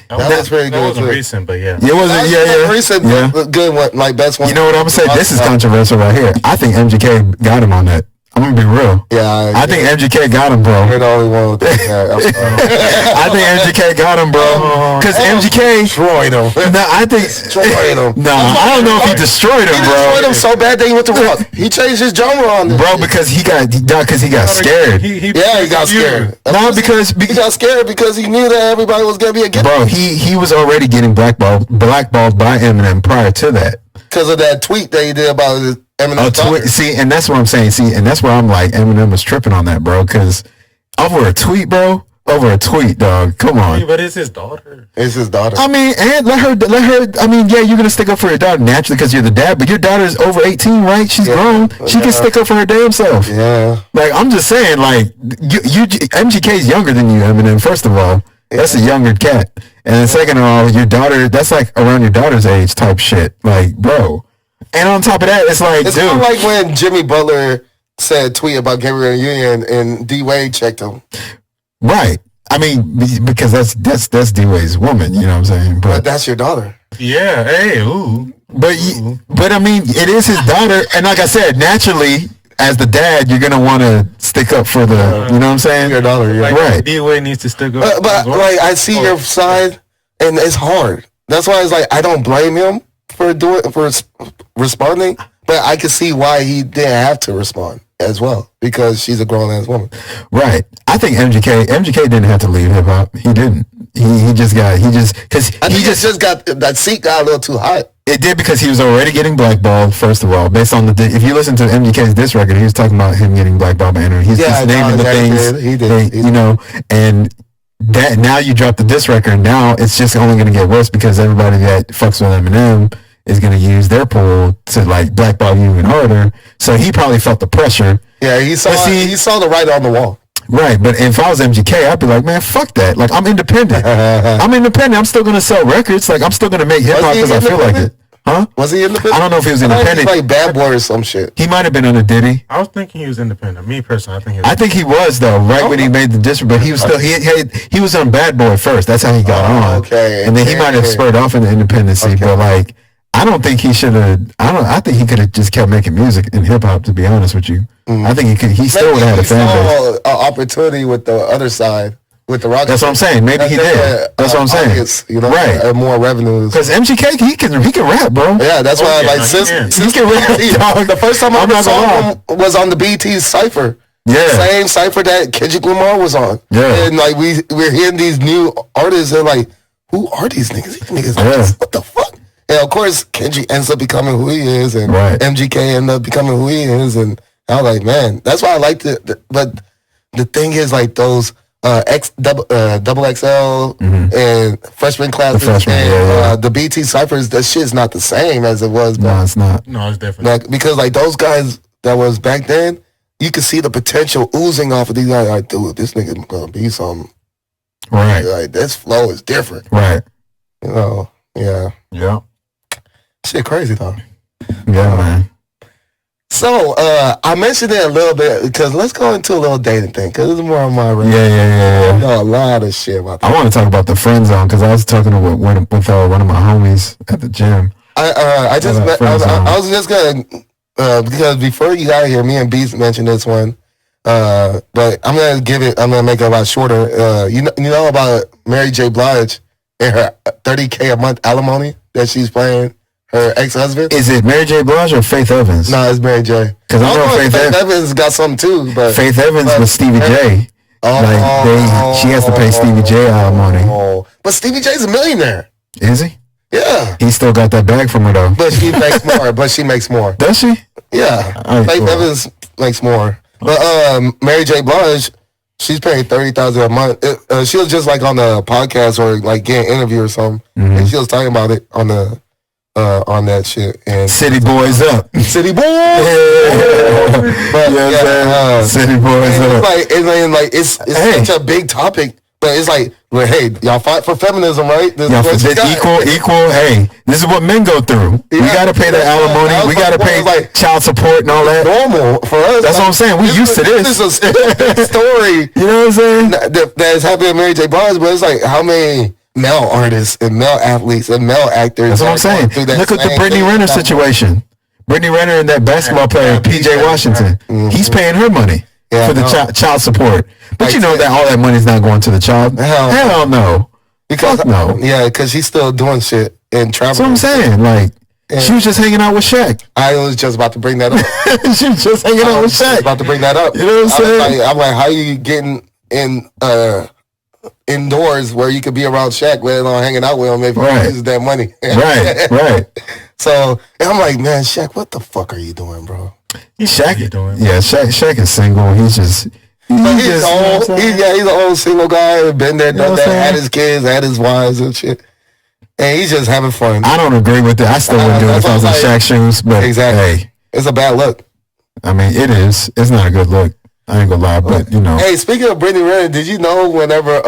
That was pretty good. That wasn't recent, but yeah. It wasn't. Yeah. Recent, but good one, like best one. You know what I'm gonna say? This is controversial right here. I think MGK got him on that. I'm gonna be real. Yeah, I think MGK got him, bro. You're the only one with that. I think MGK got him, bro. Because MGK destroyed him. No, I think destroyed him. No, I don't know if he destroyed him, bro. He destroyed him so bad that he went to rock. He changed his genre on this, bro, because he got scared. He got scared. No, because he got scared because he knew that everybody was gonna be against him. him. Bro, he was already getting blackballed by Eminem prior to that. Because of that tweet that he did about his Eminem. See, and that's what I'm saying. See, and that's where I'm like, Eminem was tripping on that, bro. Because over a tweet, dog. Come on. But it's his daughter. It's his daughter. I mean, and let her. I mean, yeah, you're gonna stick up for your daughter naturally because you're the dad. But your daughter's over 18, right? She's grown. She can stick up for her damn self. Yeah. Like I'm just saying, like you MGK's younger than you, Eminem. First of all, that's a younger cat, and then second of all, your daughter. That's like around your daughter's age type shit. Like, bro. And on top of that, it's like, it's dude. kind of like when Jimmy Butler said tweet about Gabriel Union and D Wade checked him. Right. I mean, because that's D Wade's woman. You know what I'm saying? But that's your daughter. Yeah. Hey. Ooh. But I mean, it is his daughter, and like I said, naturally, as the dad, you're gonna want to stick up for the. You know what I'm saying? Your daughter. Yeah. Like, right. D Wade needs to stick up. But like, I see your side, and it's hard. That's why it's like I don't blame him for responding, but I can see why he didn't have to respond as well because she's a grown ass woman. Right. I think MGK didn't have to leave hip hop. He didn't. He just got that seat got a little too hot. It did because he was already getting blackballed. First of all, based on if you listen to MGK's diss record, he was talking about him getting blackballed by internet. He's just naming the things. He did. You know, and that now you drop the diss record. Now it's just only going to get worse because everybody that fucks with Eminem is going to use their pull to like blackball you even harder. So he probably felt the pressure. Yeah, he saw the writing on the wall. Right, but if I was MGK, I'd be like, man, fuck that. Like, I'm independent. I'm still going to sell records. Like, I'm still going to make hip hop because I feel like it. Huh? Was he independent? I don't know if he was independent. Like Bad Boy or some shit. He might have been under Diddy. I was thinking he was independent. Me personally, I think he was though. Right when he made the district, but he was still he was on Bad Boy first. That's how he got on. Okay, and then he might have spurred off into independency. Okay. But like, I don't think he should have. I think he could have just kept making music in hip hop. To be honest with you, I think he could. He still would have had a fan base. An opportunity with the other side. With the rock. That's what I'm saying. Maybe he did. That's what I'm saying. Audience, you know, right. More revenues. Because MGK, he can rap, bro. Yeah, that's why I like since he can rap. Dog. The first time I ever saw him was on the BT Cypher. Yeah. Same Cypher that Kendrick Lamar was on. Yeah. And like we're hearing these new artists and like, who are these niggas? These niggas, what the fuck? And of course, Kendrick ends up becoming who he is, and MGK ends up becoming who he is, and I was like, man, that's why I liked it. But the thing is, like those. Double XL and freshman classes and the BT Cyphers, that shit's not the same as it was. No, it's not. No, it's different. Like, because like those guys that was back then, you could see the potential oozing off of these guys. Like, dude, this nigga's gonna be something. Right. Like this flow is different. Right. You know. Yeah. Yeah. Shit, crazy though. Yeah, man. So, I mentioned it a little bit because let's go into a little dating thing because it's more on my radar. Yeah. I know a lot of shit about that. I want to talk about the friend zone because I was talking to one of my homies at the gym. I was just gonna because before you got here, me and Beats mentioned this one, but I'm gonna make it a lot shorter. You know about Mary J. Blige and her $30K a month alimony that she's paying her ex-husband? Is it Mary J. Blige or Faith Evans? No, it's Mary J. Because I know Faith Evans got something too. But Faith Evans with Stevie J. She has to pay Stevie J alimony. But Stevie J's a millionaire. Is he? Yeah. He still got that bag from her though. But she makes more. Does she? Yeah. Faith Evans makes more. But Mary J. Blige, She's paying $30,000 a month. She was just like on the podcast or like getting an interview or something, and she was talking about it on the on that shit. And City boys up. City boys. But City boys up. It's such a big topic, but it's like, well, hey, y'all fight for feminism, right? This equal. Hey, this is what men go through. We got to pay the alimony. We got to pay child support and all that. Normal for us. That's what I'm saying. We used to this. This is a story. You know what I'm saying? That's happening to Mary J. Blige, but it's like how many male artists and male athletes and male actors. That's what I'm saying. Look at the Brittany Renner situation. Brittany Renner and that basketball player, PJ Washington. He's paying her money for the child support. But you know that all that money's not going to the child. Hell no. Because no. Yeah, because she's still doing shit and traveling. That's what I'm saying. Like, she was just hanging out with Shaq. I was just about to bring that up. She was just hanging out with Shaq. About to bring that up. You know what I'm saying? I'm like, how you getting in indoors where you could be around Shaq, let alone hanging out with him if he uses that money? Right. So and I'm like, man, Shaq, what the fuck are you doing, bro? Shaq is single. He's an old single guy. Been there, done that. Had his kids, had his wives and shit. And he's just having fun. I don't agree with it. I still wouldn't do it if I was in Shaq's shoes. But hey, it's a bad look. I mean, it is. It's not a good look. I ain't gonna lie, but you know. Hey, speaking of Brittany Renner, did you know whenever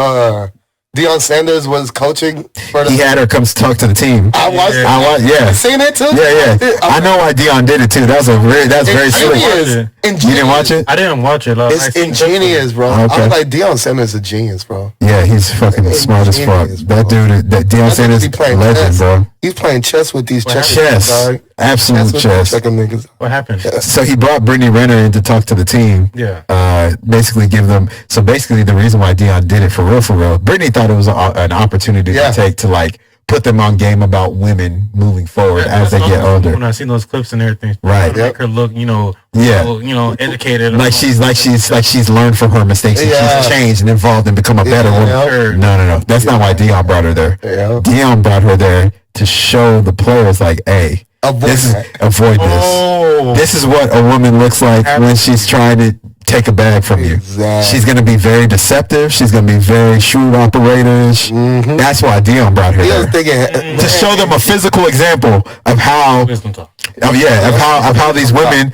Deion Sanders was coaching for he had her come talk to the team. I watched. Yeah. You seen it too? Yeah. I know why Deion did it too. That's very slick. You didn't watch it? I didn't watch it. It's ingenious, bro. Okay. I was like, Deion Sanders is a genius, bro. Yeah, he's fucking smart as fuck. Bro. That dude, that Deion Sanders, legend, bro. He's playing chess with these chess. Absolute chess. What happened? So he brought Brittany Renner in to talk to the team. Yeah. Basically give them. So basically, the reason why Deion did it for real, Brittany thought it was an opportunity to take to like put them on game about women moving forward as they get older. When I seen those clips and everything, right? Make her look, educated. Like she's learned from her mistakes. And she's changed and evolved and become a better woman. No. That's not why Deion brought her there. Yeah. Deion brought her there to show the players, like, hey, avoid this. Oh. This is what a woman looks like when she's trying to take a bag from you. She's going to be very deceptive. She's going to be very shrewd operator-ish. That's why Deion brought her there. To show them a physical example of how these women,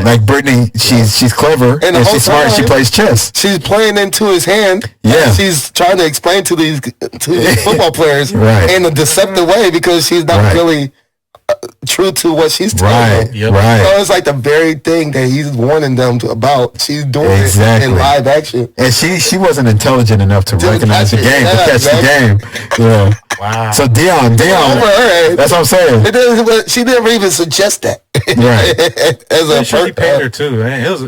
like Brittany, she's clever and she's smart and she plays chess. She's playing into his hand. Yeah. She's trying to explain to these football players in a deceptive way because she's not really true to what she's telling them. Right. So it's like the very thing that he's warning them about. She's doing it in live action. And she wasn't intelligent enough to recognize the game, to catch the game. Yeah. Wow. So Deion, that's what I'm saying. She didn't even suggest that. Right. She paid her too.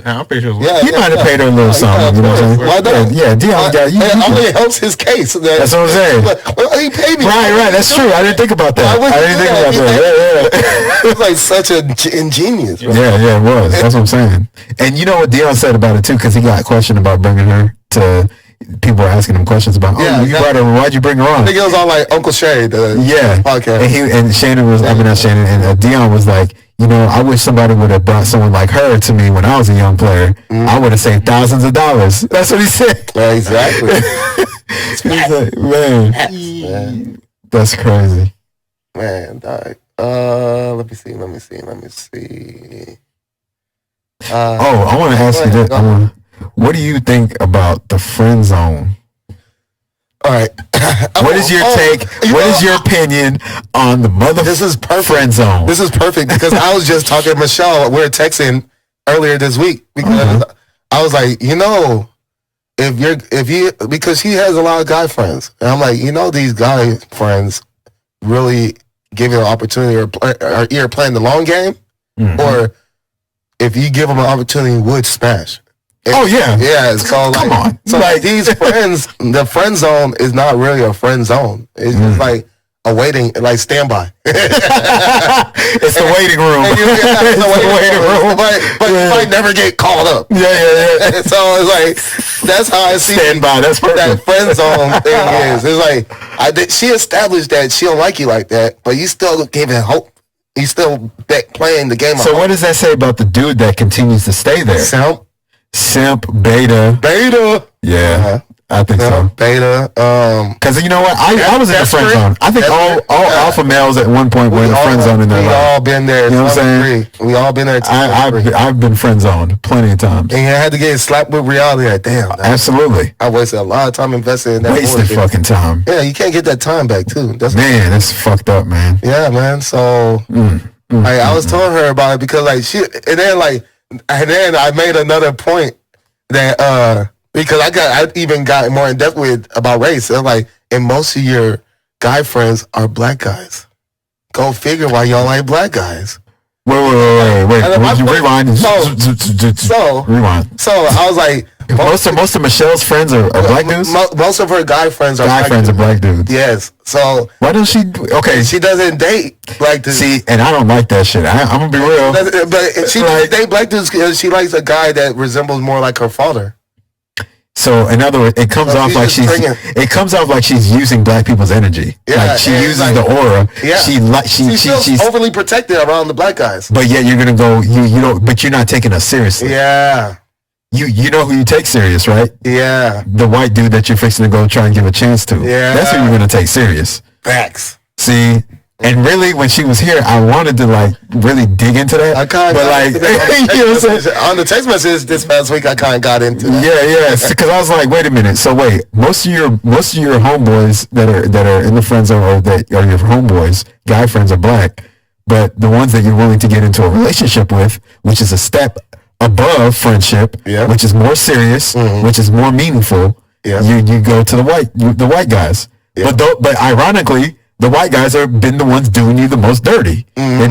I'm pretty sure. He might have paid her a little something. You know what I'm saying? Why not? Yeah, Deion got you. It only helps his case. That's what I'm saying. Well, he paid me. Right. That's true. I didn't think about that. It was like such a ingenious. Bro. Yeah, it was. That's what I'm saying. And you know what Deion said about it too, because he got questioned about bringing her to. People were asking him questions about, you brought her. Why'd you bring her on? I think it was on like Uncle Shay, the podcast. And Shannon was, and Deion was like, I wish somebody would have brought someone like her to me when I was a young player. I would have saved thousands of dollars. That's what he said. Yeah, exactly. He's like, man, that's crazy. Man, dog. Let me see. I want to ask you this. What do you think about the friend zone? All right. What is your take? What is your opinion on the friend zone? This is perfect because I was just talking to Michelle. We were texting earlier this week because I was like, because she has a lot of guy friends. And I'm like, these guy friends really give you an opportunity or either playing the long game or if you give them an opportunity, would smash. Yeah. So come on. So like these friends, the friend zone is not really a friend zone. It's just like a waiting, like standby. It's the waiting room. It's the waiting room. But you might never get called up. Yeah. So it's like that's how I see standby. That's perfect. That friend zone thing is. It's like she established that she don't like you like that, but you still giving hope. He's still playing the game. So what does that say about the dude that continues to stay there? Simp, beta. I think so. Beta. Because you know what? I was in the friend zone. I think all alpha males at one point were in the friend zone in their life. We all been there. You know what I'm saying? We all been there. I've been friend zoned plenty of times. And you had to get slapped with reality. Like, damn. Absolutely. I wasted a lot of time invested in that. Wasted fucking time. Yeah, you can't get that time back too. That's fucked up, man. Yeah, man. So I was telling her about it because and then I made another point that because I even got more in depth about race. They're like, and most of your guy friends are black guys. Go figure why y'all like black guys. Wait. Rewind. Rewind. So I was like, most of Michelle's friends are black dudes. Most of her guy friends are black dudes. Yes. So why does she? Okay, she doesn't date black dudes. See, and I don't like that shit. I'm gonna be real. But she doesn't date black dudes because she likes a guy that resembles more like her father. So in other words, it comes off like she's using black people's energy. Yeah, like she uses the aura. Yeah. She's overly protected around the black guys. But yet you're gonna go but you're not taking us seriously. Yeah. You know who you take serious, right? Yeah. The white dude that you're fixing to go try and give a chance to. Yeah. That's who you're gonna take serious. Facts. See? And really, when she was here, I wanted to really dig into that. I kind of you know what I'm saying? On the text message this past week, I kind of got into that. Yeah. Because I was like, wait a minute. So wait, most of your homeboys that are in the friend zone or that are your homeboys, guy friends are black, but the ones that you're willing to get into a relationship with, which is a step above friendship, which is more serious, which is more meaningful, you go to the white guys. Yeah. But ironically, the white guys have been the ones doing you the most dirty. They've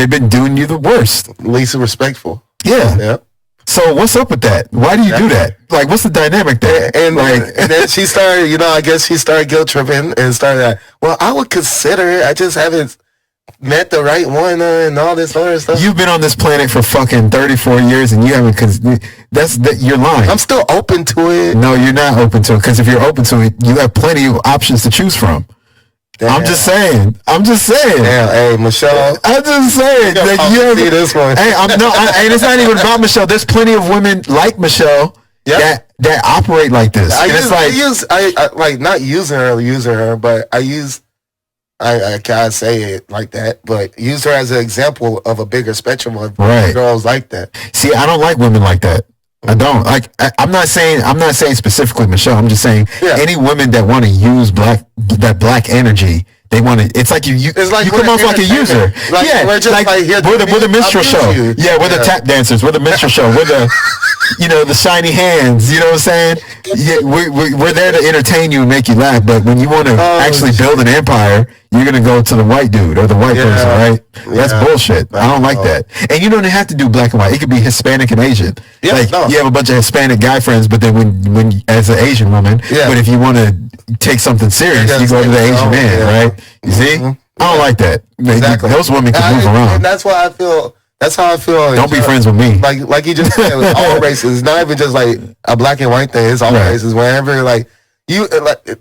been doing you the worst. Least respectful. Yeah. So what's up with that? Why do you do that? Like, what's the dynamic there? And then she started, I guess she started guilt tripping and started I would consider it. I just haven't met the right one and all this other stuff. You've been on this planet for fucking 34 years and you haven't, you're lying. I'm still open to it. No, you're not open to it, because if you're open to it, you have plenty of options to choose from. Damn. I'm just saying. Damn, hey, Michelle. I'm just saying. See this one. Hey, and it's not even about Michelle. There's plenty of women like Michelle that operate like this. I not using her, but I can't say it like that, but use her as an example of a bigger spectrum of girls like that. See, I don't like women like that. I don't like. I'm not saying specifically Michelle. I'm just saying any women that want to use that black energy. They want to. It's like you come off like a user. We're the minstrel show. We're the tap dancers. We're the minstrel show. We're the the shiny hands. You know what I'm saying? Yeah, we're there to entertain you and make you laugh. But when you want to actually build an empire, you're gonna go to the white dude or the white person, right? That's bullshit. I don't like that. And you don't have to do black and white. It could be Hispanic and Asian. You have a bunch of Hispanic guy friends, but then when as an Asian woman, but if you want to take something serious, you go to the Asian man, right? You see? I don't like that. Exactly. Those women can move around. And that's why I feel. That's how I feel. Don't be friends with me. Like you just said, with all races. It's not even just like a black and white thing. It's all races. Whenever and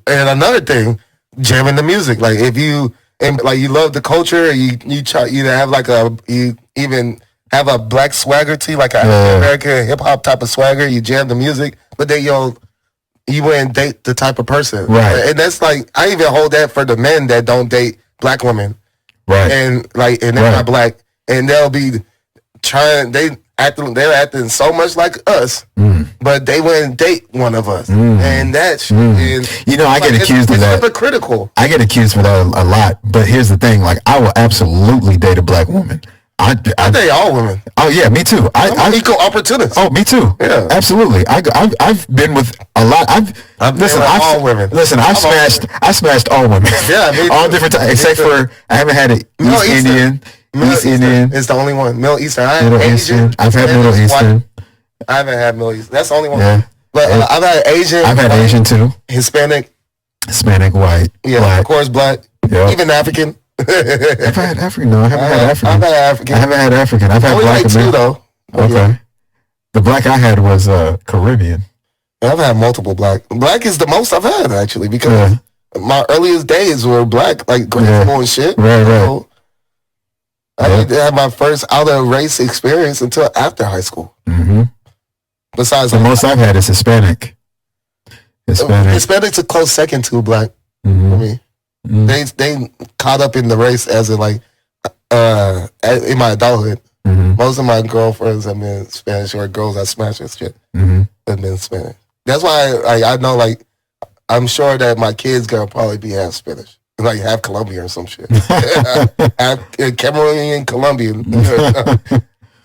another thing, jamming the music. Like if you you love the culture, you try to have you even have a black swagger to you, like an American hip hop type of swagger. You jam the music, but then you wouldn't date the type of person, right? And that's I even hold that for the men that don't date black women, right? And they're not black, and they'll be trying. They're acting so much like us, but they wouldn't date one of us, and that's I get accused of that. It's hypocritical. I get accused of that a lot, but here's the thing: I will absolutely date a black woman. I date all women. Oh yeah, me too. I'm equal opportunist. Oh, me too. Yeah, absolutely. I've been with a lot. All women. Listen, I smashed all women. Yeah, me too. All different types, except for I haven't had an East Indian. East Indian is the only one. Middle Eastern. I've had Middle Eastern. I haven't had Middle Eastern. That's the only one. Yeah. But I've had Asian. I've had Asian too. Hispanic, white. Yeah, black. Of course, black. Yep. Even African. I've had African. No, I haven't had African. I've had African. I haven't had African. I've had only black like two though. Okay. Yeah. The black I had was Caribbean. I've had multiple black. Black is the most I've had actually because my earliest days were black, like grade school and shit. Right. So I didn't have my first out of race experience until after high school. Mm-hmm. Besides, the most I've had is Hispanic. Hispanics a close second to black for me. They caught up in the race as in like in my adulthood. Most of my girlfriends have been Spanish, or girls I smash and shit have been Spanish. That's why I know, like, I'm sure that my kids gonna probably be half Spanish, like half Colombian or some shit, half Cameroonian, Colombian.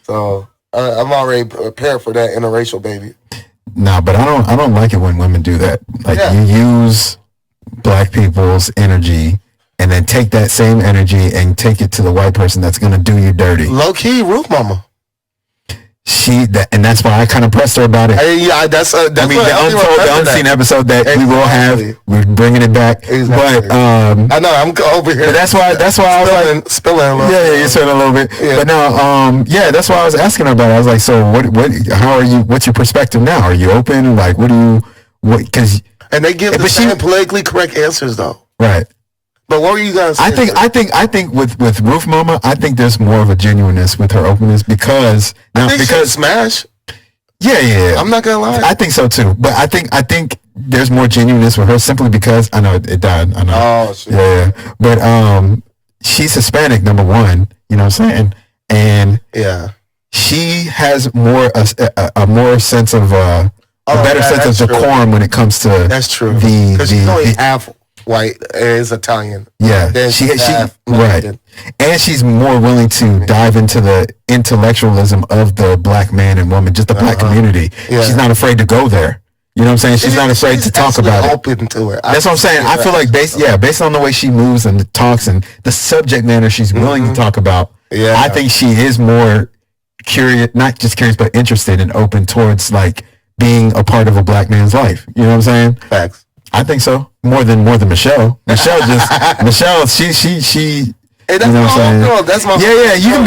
So I'm already prepared for that interracial baby. Nah, but I don't like it when women do that. Like, you use black people's energy and then take that same energy and take it to the white person that's gonna do you dirty. Low key, roof mama. And that's why I kind of pressed her about it. That's the unseen episode that we will have. We're bringing it back. Exactly. But I know I'm over here. But that's why I was like spilling a little. Yeah, you're spilling a little bit. Yeah. But no, that's why I was asking her about it. I was like, so how are you? What's your perspective now? Are you open? Like, because and they give the same politically correct answers though. Right. But what were you guys saying? I think with Roof Mama, I think there's more of a genuineness with her openness because smash. Yeah. I'm not gonna lie. I think so too. But I think there's more genuineness with her simply because I know it died. I know. Oh shit. Yeah. But she's Hispanic, number one. You know what I'm saying? And she has a more sense of a better sense of decorum when it comes to that's true. Because she's only half white, is Italian. Yeah, then she right, and she's more willing to dive into the intellectualism of the black man and woman, just the black community. Yeah. She's not afraid to go there. You know what I'm saying? She's not afraid to talk about it. Open to it. That's what I'm saying. I feel like based on the way she moves and talks and the subject matter she's willing to talk about, I think she is more curious, not just curious, but interested and open towards like being a part of a black man's life. You know what I'm saying? Facts. I think so. More than Michelle. Michelle, she. Hey, that's my homegirl. That's my you can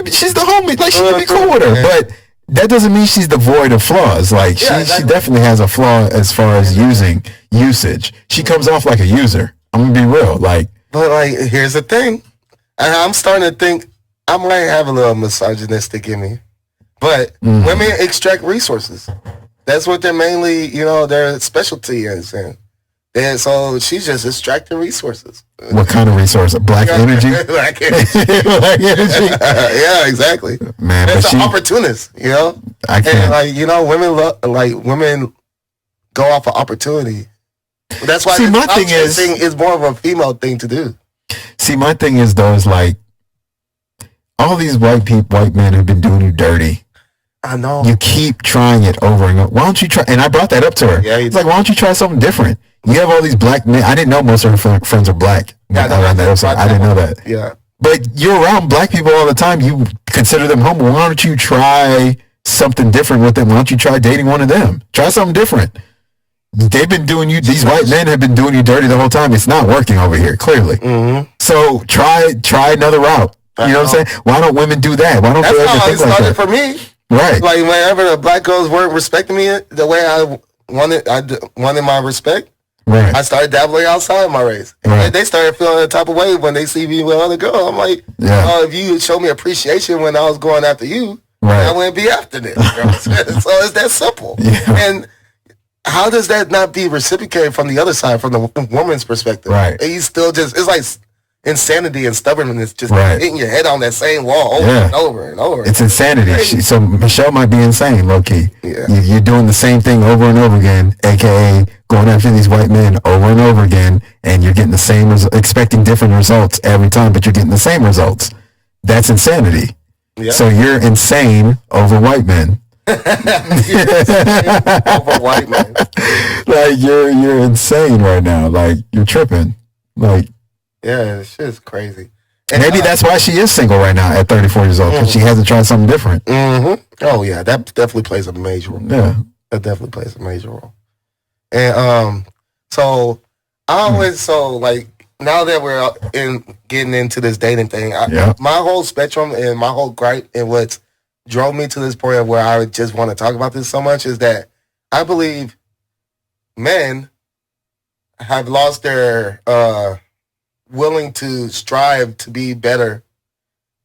be. She's the homie. Like, she can be cool with her, but that doesn't mean she's devoid of flaws. Like, she definitely has a flaw as far as usage. She comes off like a user. I'm gonna be real. Like, but like, here's the thing. I'm starting to think I might have a little misogynistic in me, but women extract resources. That's what they're mainly, their specialty is in. And so she's just extracting resources. What kind of resource? Black energy? Black energy. Black energy. Yeah, exactly. Man, it's an opportunist, I can't. And women go off of opportunity. That's why my thing is more of a female thing to do. See, my thing is though, is like all these white men have been doing you dirty. I know. You keep trying it over and over. Why don't you try? And I brought that up to her. Yeah, it's like, why don't you try something different? You have all these black men. I didn't know most of her friends are black. I didn't know that. Yeah. But you're around black people all the time. You consider them home. Why don't you try something different with them? Why don't you try dating one of them? Try something different. They've been doing you. These white men have been doing you dirty the whole time. It's not working over here, clearly. Mm-hmm. So try another route. You know what I'm saying? Why don't women do that? Why don't they ever think like that? That's how it started for me. Right. Like, whenever the black girls weren't respecting me the way I wanted my respect, right. I started dabbling outside my race. Right. And they started feeling the type of way when they see me with other girls. I'm like, if you show me appreciation when I was going after you, I wouldn't be after this. So it's that simple. Yeah. And how does that not be reciprocated from the other side, from the woman's perspective? Right. And you still it's like insanity and stubbornness, just hitting your head on that same wall over and over and over. It's insanity. So Michelle might be insane, low key. Yeah. You're doing the same thing over and over again, aka going after these white men over and over again, and you're getting the same expecting different results every time, but you're getting the same results. That's insanity. Yeah. So you're insane over white men. Over white men. Like you're insane right now. Like you're tripping. Like. Yeah, this shit is crazy. And maybe that's why she is single right now at 34 years old, because she hasn't tried something different. Mm-hmm. Oh, yeah, that definitely plays a major role. Yeah. That definitely plays a major role. And so I always, now that we're getting into this dating thing, my whole spectrum and my whole gripe and what drove me to this point of where I just want to talk about this so much is that I believe men have lost their willing to strive to be better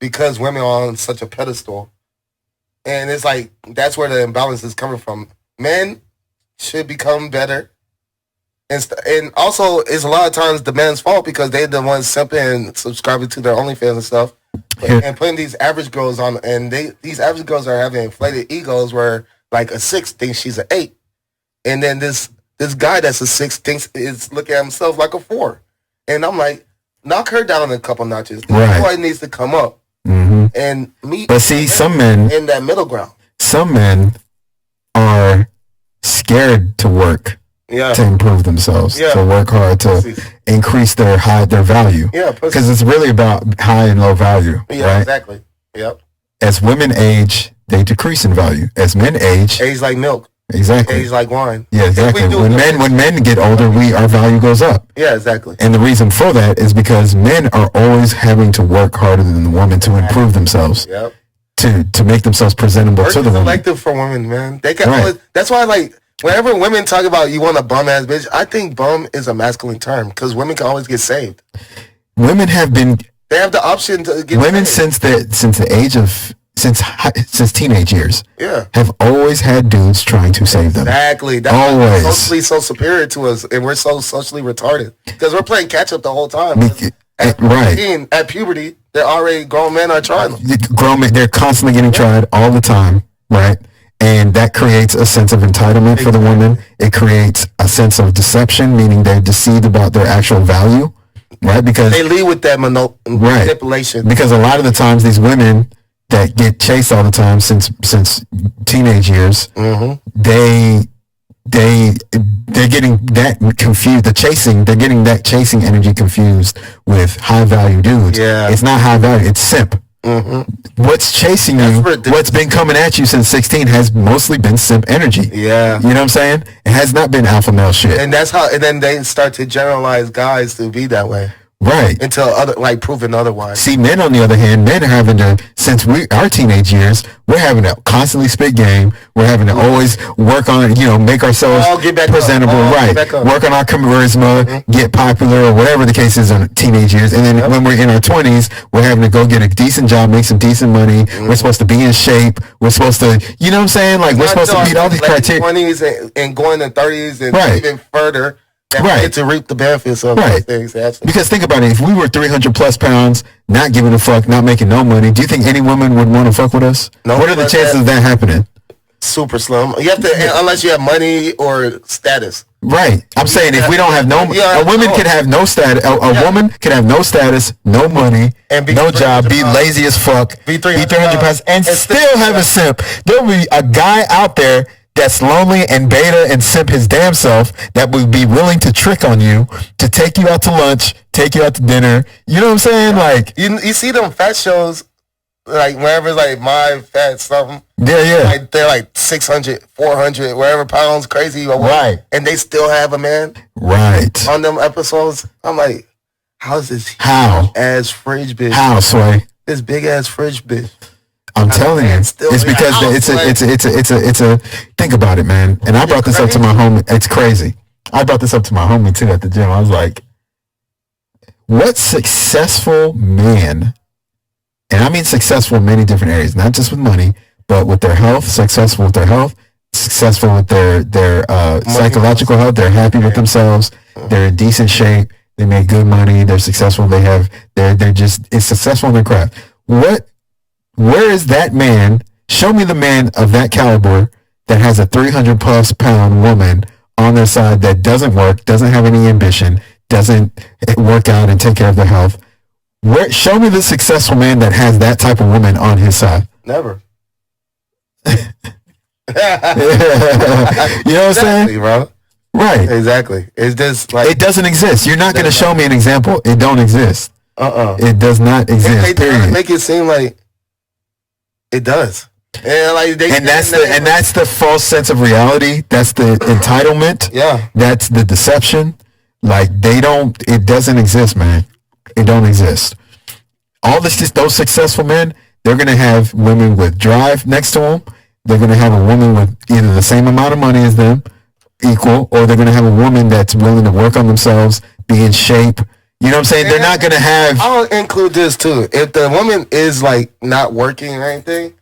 because women are on such a pedestal. And it's like, that's where the imbalance is coming from. Men should become better And also, it's a lot of times the men's fault because they're the ones simping and subscribing to their OnlyFans and stuff, and putting these average girls on. And these average girls are having inflated egos where like a 6 thinks she's an 8, and then this guy that's a 6 thinks is looking at himself like a 4. And I'm like, knock her down a couple notches. This boy needs to come up and meet. But see, some men in that middle ground. Some men are scared to work. To improve themselves, to work hard, to increase their value. Because it's really about high and low value. Yeah, right? Exactly. Yep. As women age, they decrease in value. As men age like milk. Exactly. Age like wine. Yeah, exactly. When men get older, our value goes up. Yeah, exactly. And the reason for that is because men are always having to work harder than the woman to improve themselves. Yep. To make themselves presentable to the woman. Selective for women, man. They can always, that's why whenever women talk about you want a bum ass bitch, I think bum is a masculine term because women can always get saved. Women have been. They have the option to get women saved. since the age of since teenage years. Yeah. Have always had dudes trying to save them. Exactly. That's always socially so superior to us, and we're so socially retarded because we're playing catch up the whole time. At puberty, they're already grown men are trying them. Grown men, they're constantly getting tried all the time, right? And that creates a sense of entitlement for the woman. It creates a sense of deception, meaning they're deceived about their actual value, right? Because they lead with that manipulation. Because a lot of the times these women that get chased all the time since teenage years, they're getting that confused. They're getting that chasing energy confused with high value dudes. Yeah, it's not high value. It's simp. What's chasing you, what's been coming at you since 16 has mostly been simp energy. Yeah. You know what I'm saying? It has not been alpha male shit. And then they start to generalize guys to be that way. Right. Until proven otherwise. See, men on the other hand, men are having to, since our teenage years, we're having to constantly spit game. We're having to always work on, make ourselves presentable. Work on our charisma, get popular, or whatever the case is in teenage years. And then when we're in our 20s, we're having to go get a decent job, make some decent money. We're supposed to be in shape. We're supposed to, you know what I'm saying? Like, we're supposed to meet all these criteria. 20s and going to 30s and even further. To reap the benefits of those things. Because think about it, if we were 300 plus pounds, not giving a fuck, not making no money, do you think any woman would want to fuck with us? No. What are the chances of that happening? Super slim. You have to, unless you have money or status. Right. I'm saying if we don't have a woman could have no status. A woman could have no status, no money, and no job, be lazy as fuck, be 300 pounds, and still have a simp. There'll be a guy out there that's lonely and beta and simp his damn self that would be willing to trick on you, to take you out to lunch, take you out to dinner. You know what I'm saying? Like you see them fat shows, like wherever it's like my fat something. Yeah. Like they're like 600, 400, wherever pounds, crazy. Right. And they still have a man. Right. On them episodes. I'm like, how's this huge ass fridge bitch? How, Sway? This big ass fridge bitch. I'm telling you, it's because it's a think about it, man. And I brought this up to my homie. It's crazy. I brought this up to my homie too at the gym. I was like, what successful man, and I mean successful in many different areas, not just with money, but with their health, successful with their health, successful with their psychological health. They're happy with themselves. They're in decent shape. They make good money. They're successful. They're just successful in their craft. Where is that man? Show me the man of that caliber that has a 300 plus pound woman on their side that doesn't work, doesn't have any ambition, doesn't work out and take care of their health. Show me the successful man that has that type of woman on his side. Never. You know what I'm saying? Bro. Right. Exactly. It's just like it doesn't exist. You're not going to show me an example. It don't exist. It does not exist. They make it seem like it does. And that's the false sense of reality. That's the entitlement. Yeah. That's the deception. Like it doesn't exist, man. It don't exist. Those successful men, they're going to have women with drive next to them. They're going to have a woman with either the same amount of money as them, equal, or they're going to have a woman that's willing to work on themselves, be in shape. You know what I'm saying? They're not going to have... I'll include this too. If the woman is like not working or anything,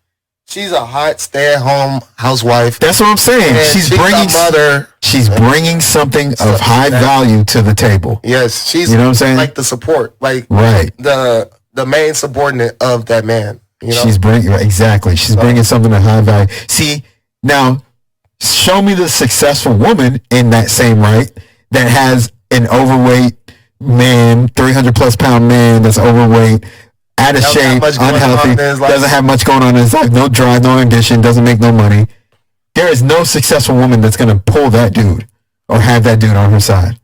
She's a hot stay-at-home housewife. That's what I'm saying. And She's a bringing mother. She's bringing something of high value to the table. Yes, she's, you know what I'm saying? Like the support, like right. the main subordinate of that man. You know? She's bringing exactly. She's bringing something of high value. See, now show me the successful woman in that same right that has an overweight man, 300 plus pound man that's overweight, out of shape, unhealthy, doesn't have much going on in his life, no drive, no ambition, doesn't make no money. There is no successful woman that's going to pull that dude or have that dude on her side.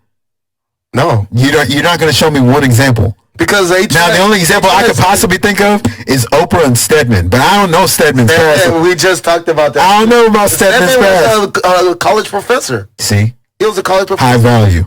No. You're not going to show me one example. Because now the only example I could possibly think of is Oprah and Stedman, but I don't know Stedman's past. We just talked about that. I don't know about Stedman's past. Was a college professor. See? He was a college professor. High value.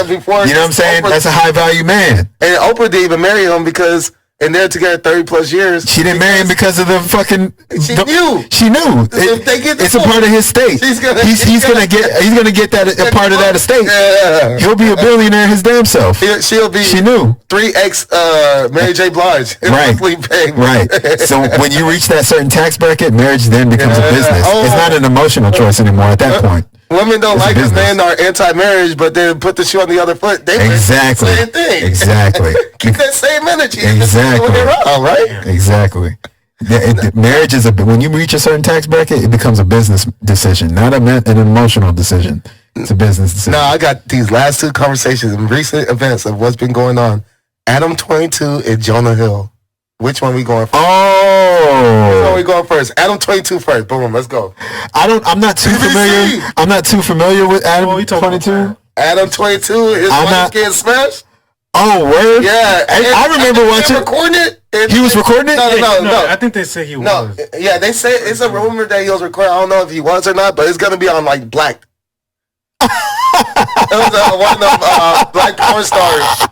Before you know what I'm saying? Oprah, that's a high value man. And Oprah didn't even marry him because, and they're together 30 plus years. She didn't marry him because of the fucking. She knew. She knew. It's a part of his estate. He's gonna get that a part of that estate. Yeah. He'll be a billionaire his damn self. She'll be. She knew. 3x Mary J. Blige. Right. Right. So when you reach that certain tax bracket, marriage then becomes a business. It's not an emotional choice anymore at that point. Women don't like this man are anti-marriage, but then put the shoe on the other foot. They exactly. The same thing. Exactly. Keep that same energy. Exactly. Around, right? Exactly. Marriage is when you reach a certain tax bracket, it becomes a business decision, not an emotional decision. It's a business decision. No, I got these last two conversations and recent events of what's been going on. Adam-22 and Jonah Hill. Which one we going first? Oh. Which one we going first? Adam-22 first. Boom, let's go. I'm not too familiar. I'm not too familiar with Adam-22. Adam-22, his wife getting smashed? Oh, word? Yeah. I remember watching. Recording it? He was recording it? No. I think they say he was. No, yeah, they say it's a rumor that he was recording. I don't know if he was or not, but it's going to be on like Black. It was one of them black porn stars.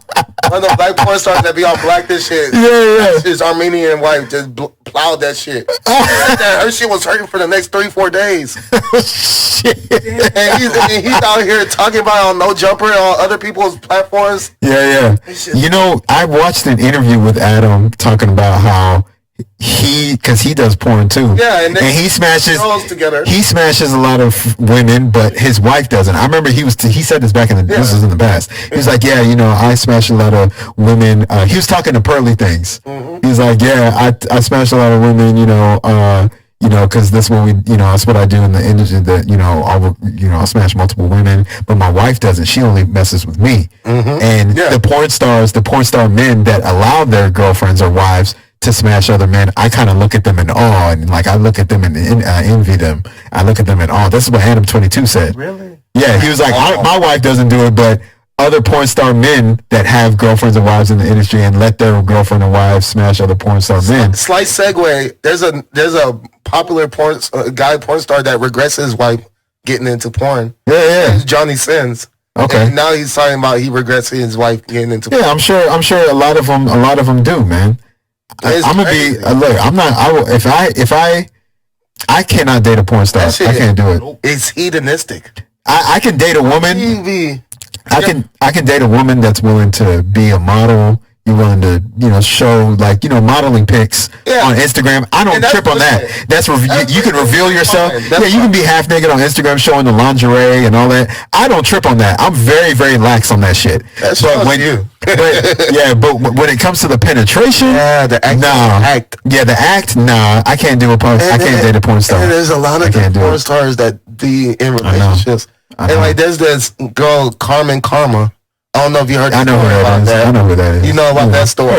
One of the black porn stars that be on Black this shit. Yeah. His Armenian wife just plowed that shit. Her shit was hurting for the next 3-4 days. Shit. And he's out here talking about it on No Jumper and on other people's platforms. Yeah. You know, I watched an interview with Adam talking about how because he does porn too. Yeah, and he smashes together. He smashes a lot of women, but his wife doesn't. I remember he said this back in the this was in the past. He was like, yeah, you know, I smash a lot of women. He was talking to Pearly Things. Mm-hmm. He's like, yeah, I smash a lot of women. You know, because that's what that's what I do in the industry. That I'll smash multiple women, but my wife doesn't. She only messes with me. Mm-hmm. And the porn star men that allow their girlfriends or wives to smash other men, I kind of look at them in awe, and like I look at them and envy them. I look at them in awe. This is what Adam-22 said. Really? Yeah, he was like, my wife doesn't do it, but other porn star men that have girlfriends and wives in the industry and let their girlfriend and wives smash other porn star men. Slight segue. There's a popular porn star that regrets his wife getting into porn. Yeah. It's Johnny Sins. Okay. And now he's talking about he regrets his wife getting into porn. Yeah, I'm sure a lot of them do, man. I'm gonna be look. I'm not. I cannot date a porn star. I can't do it. It's hedonistic. I can date a woman. I can date a woman that's willing to be a model. You're willing to, show modeling pics on Instagram. I don't trip on that. You can reveal yourself. You can be half naked on Instagram showing the lingerie and all that. I don't trip on that. I'm very, very lax on that shit. But when it comes to the penetration, the act. Yeah, the act. Nah, I can't do I can't date a porn star. And there's a lot of porn stars that be in relationships. And there's this girl Carmen Karma. I don't know if you heard. I know who that. I know who that is. You know about that story?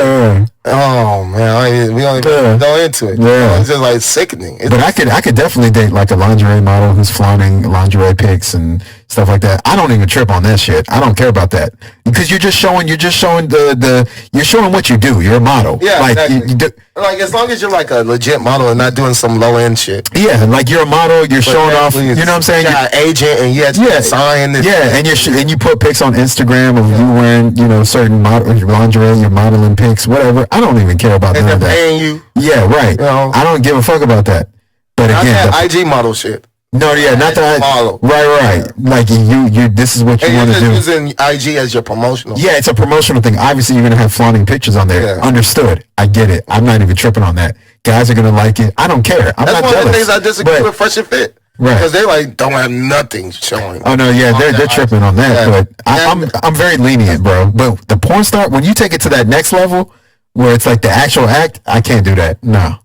Oh man, we don't even go into it. Yeah, it's just like sickening. But I could definitely date like a lingerie model who's flaunting lingerie pics and stuff like that. I don't even trip on that shit. I don't care about that because you're just showing you're showing what you do. You're a model. Yeah, like exactly. Like as long as you're like a legit model and not doing some low end shit. Yeah, like you're a model. You're showing off. You know what I'm saying? You got an agent and you had to sign. And you put pics on Instagram of you wearing certain lingerie, you're modeling pics, whatever. I don't even care about none of that. Paying you. Yeah, right. I don't give a fuck about that. But again, that IG model shit. No, yeah, not that. Right. Like you. This is what you want to do. Using IG as your promotional. Yeah, it's a promotional thing. Obviously, you're gonna have flaunting pictures on there. Yeah. Understood. I get it. I'm not even tripping on that. Guys are gonna like it. I don't care. I'm not jealous. That's one of the things I disagree with Fresh and Fit. Right. Because they like don't have nothing showing. Oh no, yeah, they're tripping on that. Yeah. But I'm very lenient, bro. But the porn star, when you take it to that next level, where it's like the actual act, I can't do that. No.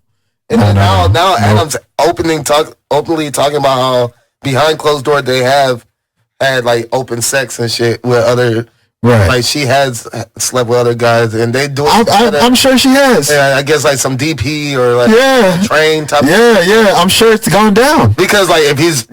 And now Adam's openly talking about how behind closed door they have had like open sex and shit with other. Right. Like she has slept with other guys and they do it. I'm sure she has. Yeah, I guess like some DP or like train type. Yeah. I'm sure it's gone down. Because like if he's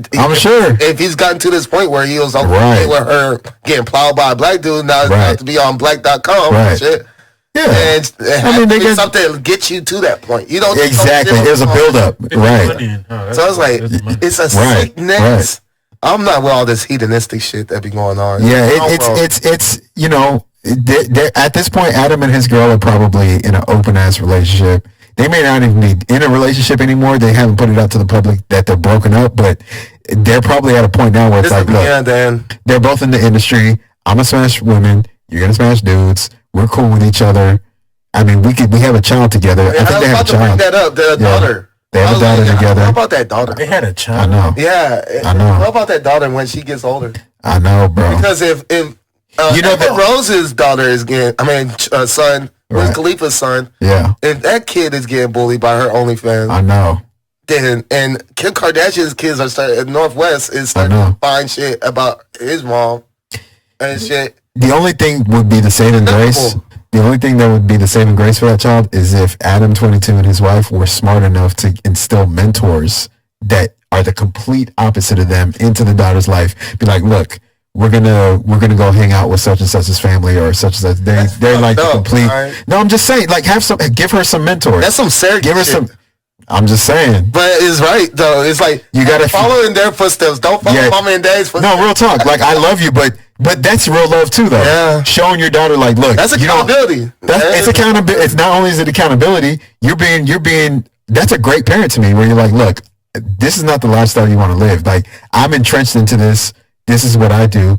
gotten to this point where he was okay with her getting plowed by a black dude, now it's have to be on black.com and shit. Yeah, and I mean, they get something to get you to that point. You don't exactly. There's a build-up, right? So it's like it's a sickness. Right. I'm not with all this hedonistic shit that be going on. Yeah, it's you know, at this point, Adam and his girl are probably in an open-ass relationship. They may not even be in a relationship anymore. They haven't put it out to the public that they're broken up, but they're probably at a point now where it's like, look, they're both in the industry. I'm gonna smash women. You're gonna smash dudes. We're cool with each other. I mean, we have a child together. I think they have a child. Bring that up. Their daughter. They have a daughter together. How about that daughter? They had a child. I know. Yeah. I know. How about that daughter when she gets older? I know, bro. Because if you know that Rose's daughter is getting, son, Wiz Khalifa's son. Yeah. If that kid is getting bullied by her OnlyFans, I know. Then and Kim Kardashian's kids are starting. Northwest is starting to find shit about his mom and shit. The only thing would be the saving grace. The only thing that would be the saving grace for that child is if Adam 22 and his wife were smart enough to instill mentors that are the complete opposite of them into the daughter's life. Be like, look, we're gonna go hang out with such and such's family or such and such. They're like the complete. Right? No, I'm just saying, like, give her some mentors. That's some serious. Give her some. I'm just saying. But it's right though. It's like you gotta follow in their footsteps. Don't follow mama and dad's footsteps. No, real talk. Like I love you, but that's real love too, though. Yeah. Showing your daughter, like, look, that's accountability. It's accountability. It's not only is it accountability. You're being. That's a great parent to me. Where you're like, look, this is not the lifestyle you want to live. Like I'm entrenched into this. This is what I do.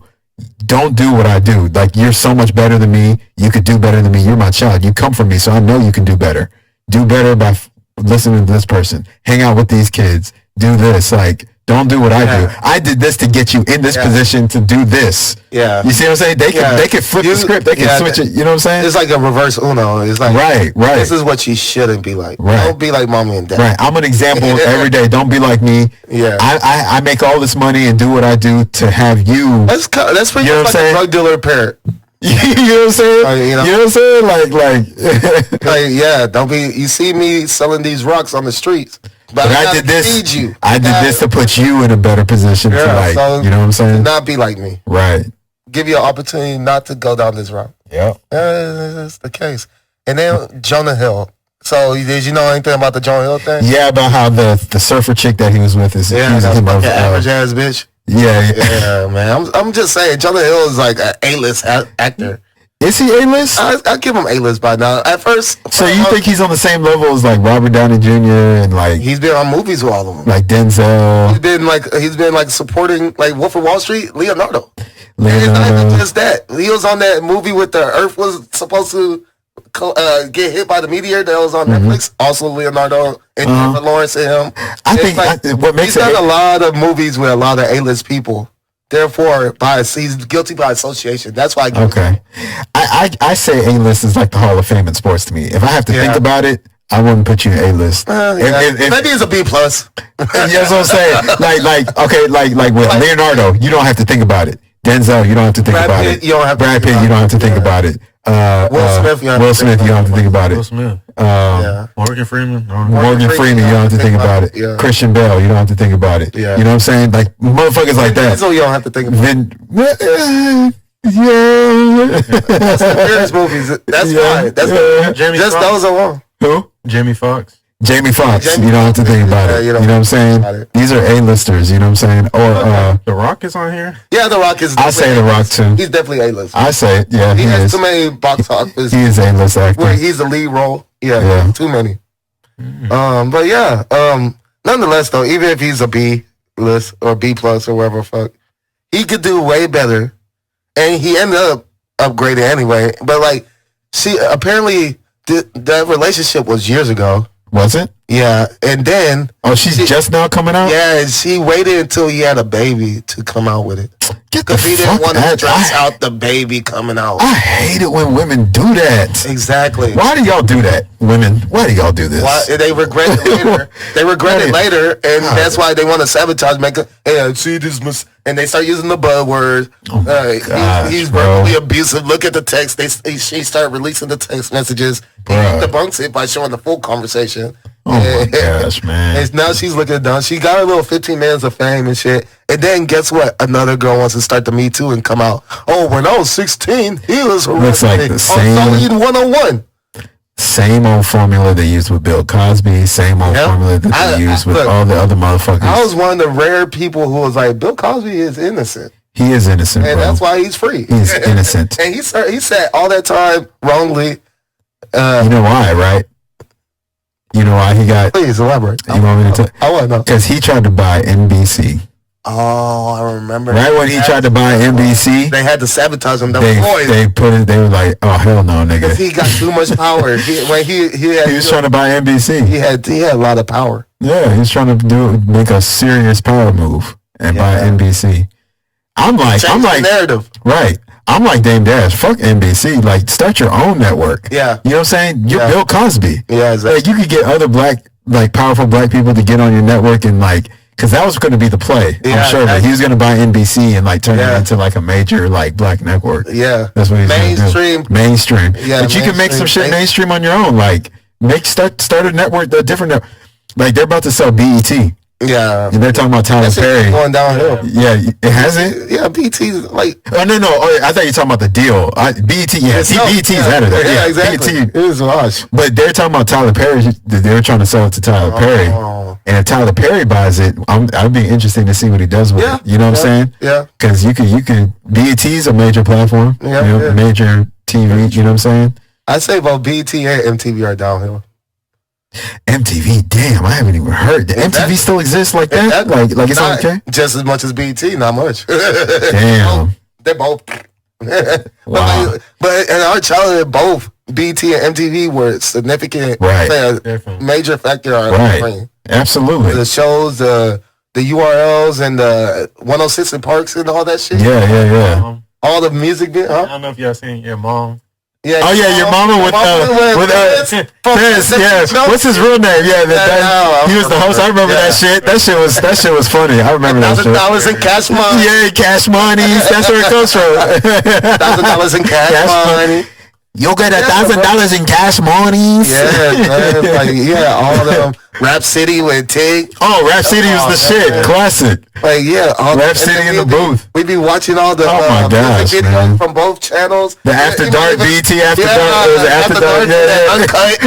Don't do what I do. Like you're so much better than me. You could do better than me. You're my child. You come from me, so I know you can do better. Do better by listening to this person. Hang out with these kids. Do this. Like. Don't do what I do. I did this to get you in this position to do this. Yeah. You see what I'm saying? They can flip the script. They can switch it. You know what I'm saying? It's like a reverse Uno. It's like right. This is what you shouldn't be like. Right. Don't be like mommy and dad. Right. I'm an example every day. Don't be like me. Yeah. I make all this money and do what I do to have you. That's pretty much like a drug dealer parent. You know what I'm saying? You know what I'm saying? Like don't be. You see me selling these rocks on the streets. But I did this. I did this to put you in a better position to like, so you know what I'm saying? Not be like me. Right. Give you an opportunity not to go down this route. Yeah. That's the case. And then Jonah Hill. So did you know anything about the Jonah Hill thing? Yeah, about how the surfer chick that he was with is average ass bitch. Yeah, man. I'm just saying, Jonah Hill is like an A-list actor. Is he A-list? I give him A-list by now. At first. So you think he's on the same level as like Robert Downey Jr. and like he's been on movies with all of them. Like Denzel. He's been like supporting like Wolf of Wall Street, Leonardo. And it's not even just that. He was on that movie with the Earth was supposed to get hit by the meteor that was on Netflix. Also Leonardo and Jennifer Lawrence and him. I think what makes he's done a lot of movies with a lot of A-list people. Therefore, he's guilty by association. That's why I give okay. I say A-list is like the Hall of Fame in sports to me. If I have to think about it, I wouldn't put you in A-list. Maybe it's a B+. That's what I'm saying. Like with Leonardo, you don't have to think about it. Denzel, you don't have to think about it. Brad Pitt, you don't have to think about it. Will Smith, you don't have to think about it. Will Smith. Morgan Freeman. Morgan Freeman, you don't have to think about it. Yeah. Christian Bale, you don't have to think about it. Yeah. You know what I'm saying? Like motherfuckers like that. So you don't have to think about it. That's the weirdest movies. That's fine. That's those alone. Who? Jamie Foxx. Jamie Foxx, you don't have to think about it. You know what I'm saying? These are A-listers, you know what I'm saying? Or The Rock is on here? Yeah, The Rock is. I say The Rock too. He's definitely A-list. I say it, yeah. He has too many box office. He is A-list actor. Where he's the lead role. Yeah. Too many. But yeah, nonetheless though, even if he's a B, list or B plus or whatever the fuck. He could do way better, and he ended up upgrading anyway. But like, she apparently that relationship was years ago. Was it? Yeah, and then she's just now coming out. Yeah, and she waited until he had a baby to come out with it. Get the Because he didn't fuck want to out. stress out the baby coming out. I hate it when women do that. Exactly. Why do y'all do that, women? Why do y'all do this? Why, they regret it later. They regret it later, and that's why they want to sabotage. Hey, see this, and they start using the buzzword. Oh my gosh, he's bro. verbally abusive. Look at the text. She started releasing the text messages. He debunks it by showing the full conversation. Oh my gosh, man. And now she's looking down. She got her little 15 minutes of fame and shit. And then guess what? Another girl wants to start the Me Too and come out. Oh, when I was 16, he was looks like the same on 101. Same old formula they used with Bill Cosby. Same old formula that they used with all the other motherfuckers. I was one of the rare people who was like, Bill Cosby is innocent. He is innocent, and bro. that's why he's free. He's innocent. And he said all that time wrongly. You know why, right? You know why he got... Please elaborate. You want me to tell? I want to know. Because he tried to buy NBC. Oh, I remember. Right when he tried to buy NBC, they had to sabotage him. They were like, "Oh hell no, nigga!" Because he got too much power. He was trying to buy NBC. He had a lot of power. Yeah, he was trying to make a serious power move and buy NBC. I'm like narrative. Right. I'm like Dame Dash. Fuck NBC. Like, start your own network. Yeah. You know what I'm saying? You're Bill Cosby. Yeah, exactly. Like, you could get other powerful black people to get on your network and like. Because that was going to be the play, I'm sure. But he was going to buy NBC and like turn it into like a major like black network. Yeah, that's what he's mainstream. Mainstream. Yeah, but you can make some shit mainstream on your own. Like start a network, a different network. Like they're about to sell BET. Yeah, and they're talking about Tyler Perry going downhill. Yeah, it hasn't. Yeah, BET like. Oh no! I thought you were talking about the deal. BET, BET's out of there. Yeah, exactly. BET. It is large. But they're talking about Tyler Perry. They were trying to sell it to Tyler Perry. And if Tyler Perry buys it, I'd be interested to see what he does with it. You know what I'm saying? Yeah. Because you can. BET's a major platform. Yeah. Major TV. You know what I'm saying? I'd say both BET and MTV are downhill. MTV, damn, I haven't even heard. MTV still exists like that? Like it's okay? Just as much as BET, not much. Damn. They're both. Wow. But in our childhood, both BET and MTV were significant. Right. Play a major factor on our brain. Absolutely. The shows, the URLs, and the 106 and Parks and all that shit. Yeah. All the music. I don't know if y'all seen Your Mom. Yeah, your mama with Fez. Yeah, what's his real name? Yeah, he was the host. I remember that shit. That shit was funny. I remember that shit. $1,000 in cash money. Yeah, cash money. That's where it comes from. $1,000 in cash money. You'll get $1,000 in cash monies. Yeah, all them. Rap City with Tig. Oh, Rap City was the shit. Man. Classic. All Rap City in the booth. We'd be watching all the music videos from both channels. The After Dark, BET After Dark. It was After Dark. Uncut.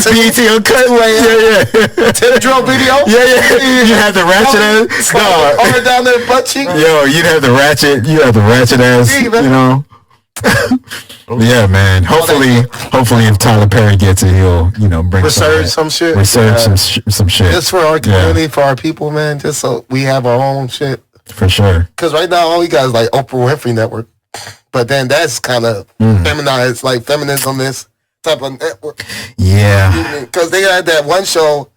BET Uncut. Yeah. Tip drill video. Yeah. You had the ratchet ass. Arm down their butt cheek. Yo, you'd have the ratchet. You have the ratchet ass. You know. Yeah, man. Hopefully, if Tyler Perry gets it, he'll bring some shit. Some shit. Just for our community, for our people, man. Just so we have our own shit. For sure. Because right now, all we got is like Oprah Winfrey Network, but then that's kind of feminized, like feminism, this type of network. Yeah. Because they had that one show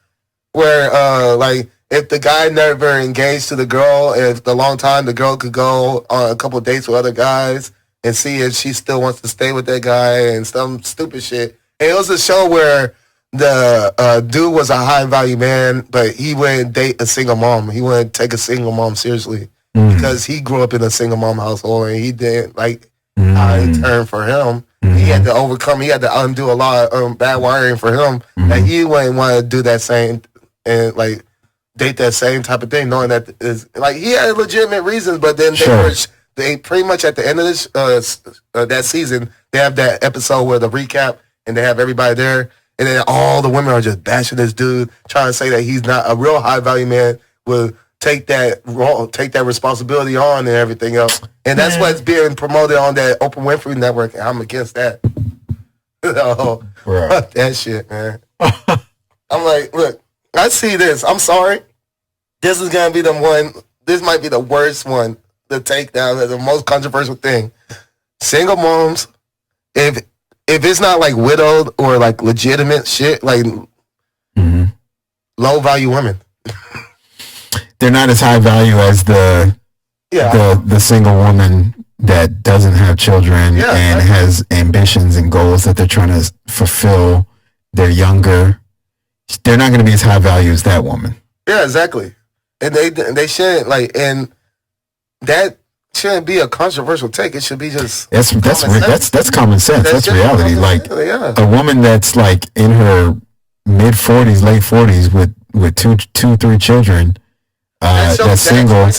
where, like, if the guy never engaged to the girl, if the long time the girl could go on a couple of dates with other guys and see if she still wants to stay with that guy and some stupid shit. And it was a show where the dude was a high value man, but he wouldn't date a single mom. He wouldn't take a single mom seriously because he grew up in a single mom household and he didn't like how it turned for him. He had to overcome, he had to undo a lot of bad wiring for him that he wouldn't want to do that same and like date that same type of thing, knowing that is like he had legitimate reasons, but then they pretty much at the end of this that season, they have that episode where the recap and they have everybody there, and then all the women are just bashing this dude, trying to say that he's not a real high value man, will take that role, take that responsibility on and everything else. And that's what's being promoted on that Oprah Winfrey Network, and I'm against that. Fuck that shit, man. I'm like, look, I see this. I'm sorry. This is gonna be the one. This might be the worst one to take down as the most controversial thing. Single moms, if it's not like widowed or like legitimate shit, like low value women. They're not as high value as the single woman that doesn't have children and has ambitions and goals that they're trying to fulfill. They're younger. They're not going to be as high value as that woman. Yeah, exactly. And they shouldn't like, and that shouldn't be a controversial take. It should be just that's common sense. That's reality. Like a woman that's like in her mid 40s, late 40s with two, 3 children. That's single,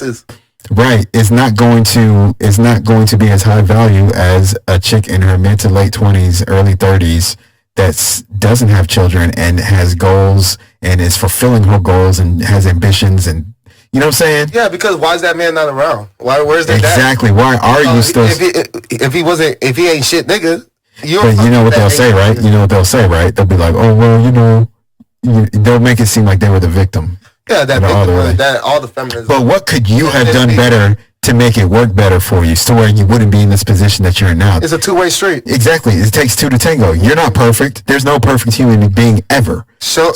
right? Is not going to be as high value as a chick in her mid to late 20s, early 30s that doesn't have children and has goals and is fulfilling her goals and has ambitions, and you know what I'm saying? Yeah, because why is that man not around? Where's that? Exactly. Dad? Why are you still? If he ain't shit, nigga. But you know what they'll say, right? You know what they'll say, right? They'll be like, oh well, they'll make it seem like they were the victim. Yeah, all the feminists. But what could you have done better to make it work better for you, so where you wouldn't be in this position that you're in now? It's a two-way street. Exactly. It takes 2 to tango. You're not perfect. There's no perfect human being ever. So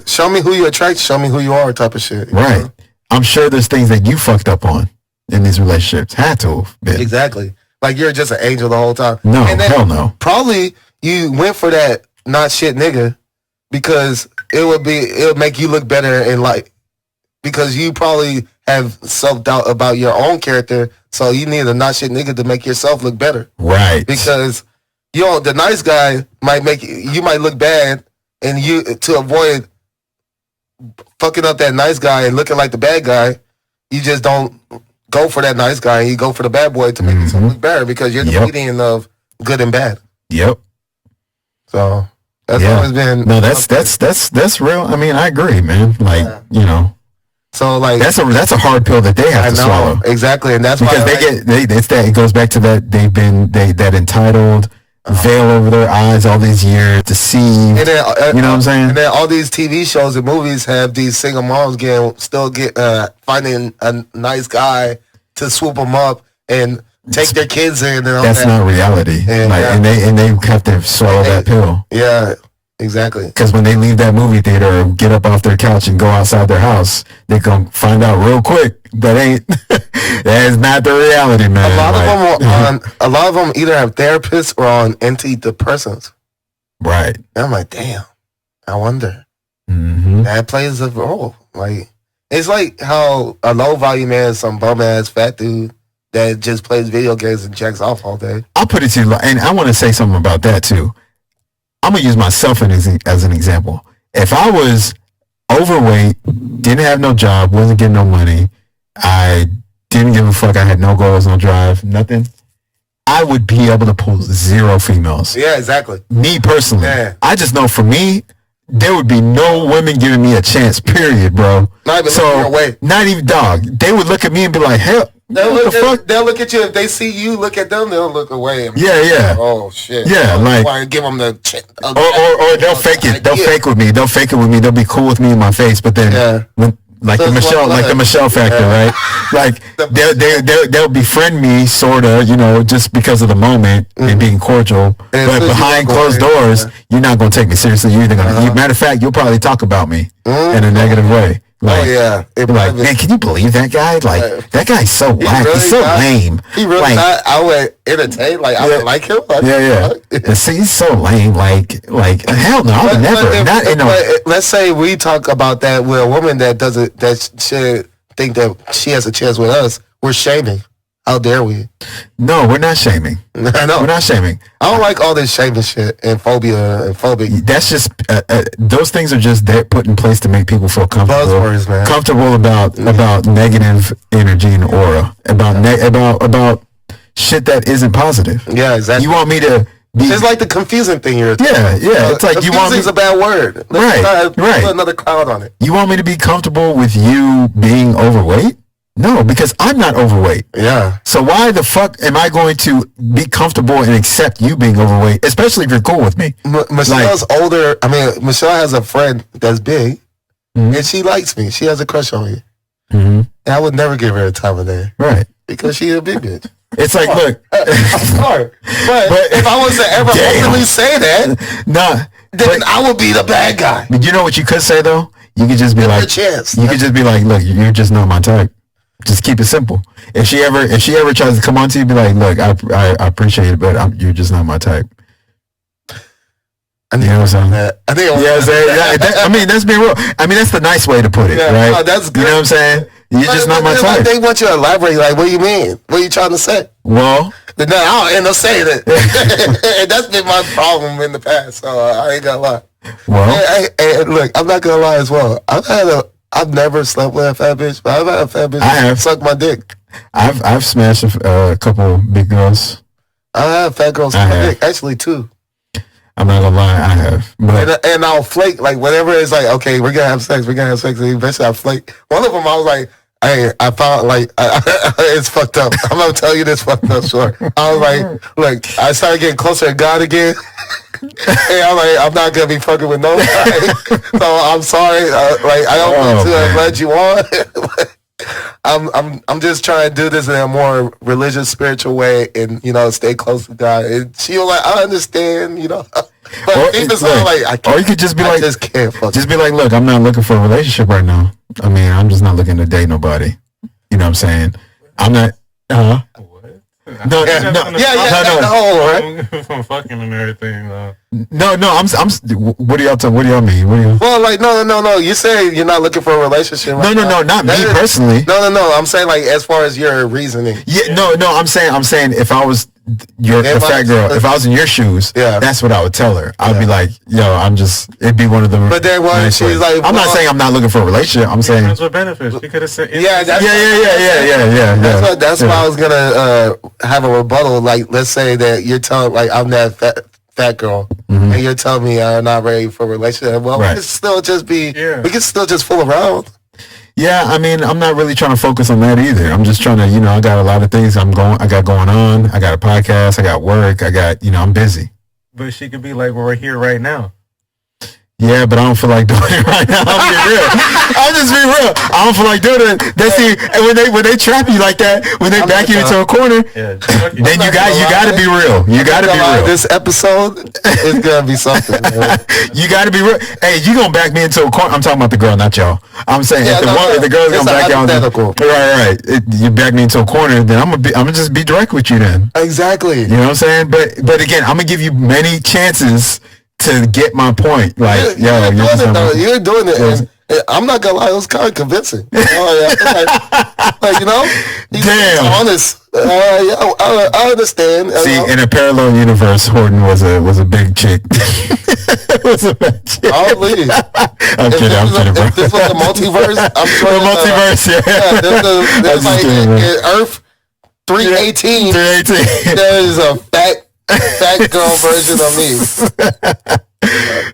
show me who you attract. Show me who you are. Type of shit. Right. Know? I'm sure there's things that you fucked up on in these relationships. Had to have been. Exactly. Like you're just an angel the whole time. No, hell no. Probably you went for that not shit nigga because it would make you look better in like. Because you probably have self-doubt about your own character, so you need a not shit nigga to make yourself look better. Right. Because the nice guy you might look bad, and you to avoid fucking up that nice guy and looking like the bad guy, you just don't go for that nice guy. You go for the bad boy to make yourself look better because you're the median of good and bad. Yep. So that's always been that's real. I mean, I agree, man. Like So like that's a hard pill that they have to swallow. Exactly, and that's because it goes back to that that entitled veil over their eyes all these years, deceived. And then, you know what I'm saying? And then all these TV shows and movies have these single moms finding a nice guy to swoop them up and take their kids in. And all that's not reality. And they have to swallow that pill. Yeah. Exactly. Because when they leave that movie theater or get up off their couch and go outside their house, they're going to find out real quick that is not the reality, man. A lot of them either have therapists or on antidepressants. Right. And I'm like, damn, I wonder. Mm-hmm. That plays a role. Like, it's like how a low value man is some bum ass fat dude that just plays video games and jacks off all day. I'll put it to you, and I want to say something about that too. I'm going to use myself as an example. If I was overweight, didn't have no job, wasn't getting no money, I didn't give a fuck, I had no goals, no drive, nothing, I would be able to pull 0 females. Yeah, exactly. Me personally. Yeah. I just know for me, there would be no women giving me a chance, period, bro. Not even looking your way. Not even, dog. They would look at me and be like, hell. They'll look at you. If they see you look at them, they'll look away. Yeah. Oh shit. Yeah, like give them the. Or they'll fake it. They'll fake with me. They'll fake it with me. They'll be cool with me in my face. But then, the Michelle factor, right? Like they'll befriend me, sorta, just because of the moment and being cordial. But behind closed doors, you're not gonna take me seriously. You're either gonna. Matter of fact, you'll probably talk about me in a negative way. Like, man, can you believe that guy? Like, that guy's so whack. He's so lame. He really not. I would entertain. Like, I would like him. He's so lame. Like, hell no, I would never. Let's say we talk about that with a woman that should think that she has a chance with us. We're shaming. How dare we? No, we're not shaming. I know. We're not shaming. I don't like all this shaming shit and phobia and phobic. That's just those things are just there put in place to make people feel comfortable. Buzzwords, man. Comfortable about negative energy and aura, about shit that isn't positive. Yeah, exactly. You want me to be? It's like the confusing thing you're. Yeah. It's like you want me. Confusing's a bad word. Let's put another cloud on it. You want me to be comfortable with you being overweight? No, because I'm not overweight. Yeah. So why the fuck am I going to be comfortable and accept you being overweight, especially if you're cool with me? Michelle's older. I mean, Michelle has a friend that's big, and she likes me. She has a crush on me. Mm-hmm. And I would never give her a time of day. Right. Because she a big bitch. It's like, look. I'm sorry. But if I was to ever openly say that, then I would be the bad guy. But you know what you could say, though? You could just be like, you could just be like, look, you're just not my type. Just keep it simple. If she ever tries to come on to you, be like, look, I appreciate it, but you're just not my type. You know what I'm saying? I mean, that's being real. I mean, that's the nice way to put it, right? No, that's good. You know what I'm saying? You're just not my type. They want you to elaborate. Like, what do you mean? What are you trying to say? Well, then I'll end up saying it. And that's been my problem in the past. So I ain't gonna lie. Well, hey, look, I'm not gonna lie as well. I've never slept with a fat bitch, but I've had a fat bitch suck my dick. I've smashed a couple big girls. I have fat girls suck my dick. Actually, 2. I'm not gonna lie, I have. But and I'll flake, like, whenever it's like, okay, we're gonna have sex, and eventually I flake. One of them, I was like, hey, I found, like, it's fucked up. I'm gonna tell you this fucked up story. I was like, look, I started getting closer to God again. And I'm like, I'm not gonna be fucking with nobody. So I'm sorry. Like, I don't want to have led you on. I'm just trying to do this in a more religious, spiritual way, and stay close to God. And she was like, I understand, But or you could just be like, just can't be like, look, I'm not looking for a relationship right now. I mean, I'm just not looking to date nobody. You know what I'm saying? I'm not. What? No. From fucking and everything. No. I'm. What do y'all mean? Well, like, no. You say you're not looking for a relationship. Right No. Not me personally. No. I'm saying, like, as far as your reasoning. Yeah. No. I'm saying if I was a fat girl, if I was in your shoes, that's what I would tell her. I'd be like, yo, it'd be one of them. But then when she's like, I'm not saying I'm not looking for a relationship. I'm saying friends with benefits. You could have said, yeah. That's why I was gonna have a rebuttal. Like, let's say that you're telling, like, I'm that fat girl, and you're telling me I'm not ready for a relationship. Well, we can still just fool around. Yeah, I mean, I'm not really trying to focus on that either. I'm just trying to, I got a lot of things I got going on. I got a podcast. I got work. I'm busy. But she could be like, well, we're here right now. Yeah, but I don't feel like doing it right now. I'll just be real. I don't feel like doing it. And when they trap you like that, when they back you into a corner, then you got to be real. You got to be real. This episode is gonna be something. Man. You got to be real. Hey, you gonna back me into a corner? I'm talking about the girl, not y'all. I'm saying if the girl's gonna back y'all, right. You back me into a corner, then I'm gonna just be direct with you then. Exactly. You know what I'm saying? But again, I'm gonna give you many chances to get my point. Like, you're doing it. And I'm not gonna lie, it was kind of convincing. Like, damn, honest. I understand. See, in a parallel universe, Horton was a big chick. Was a big chick. I'm kidding, bro. If this was the multiverse, I'm sure the multiverse. There's like in Earth 318. There is a fat girl version of me.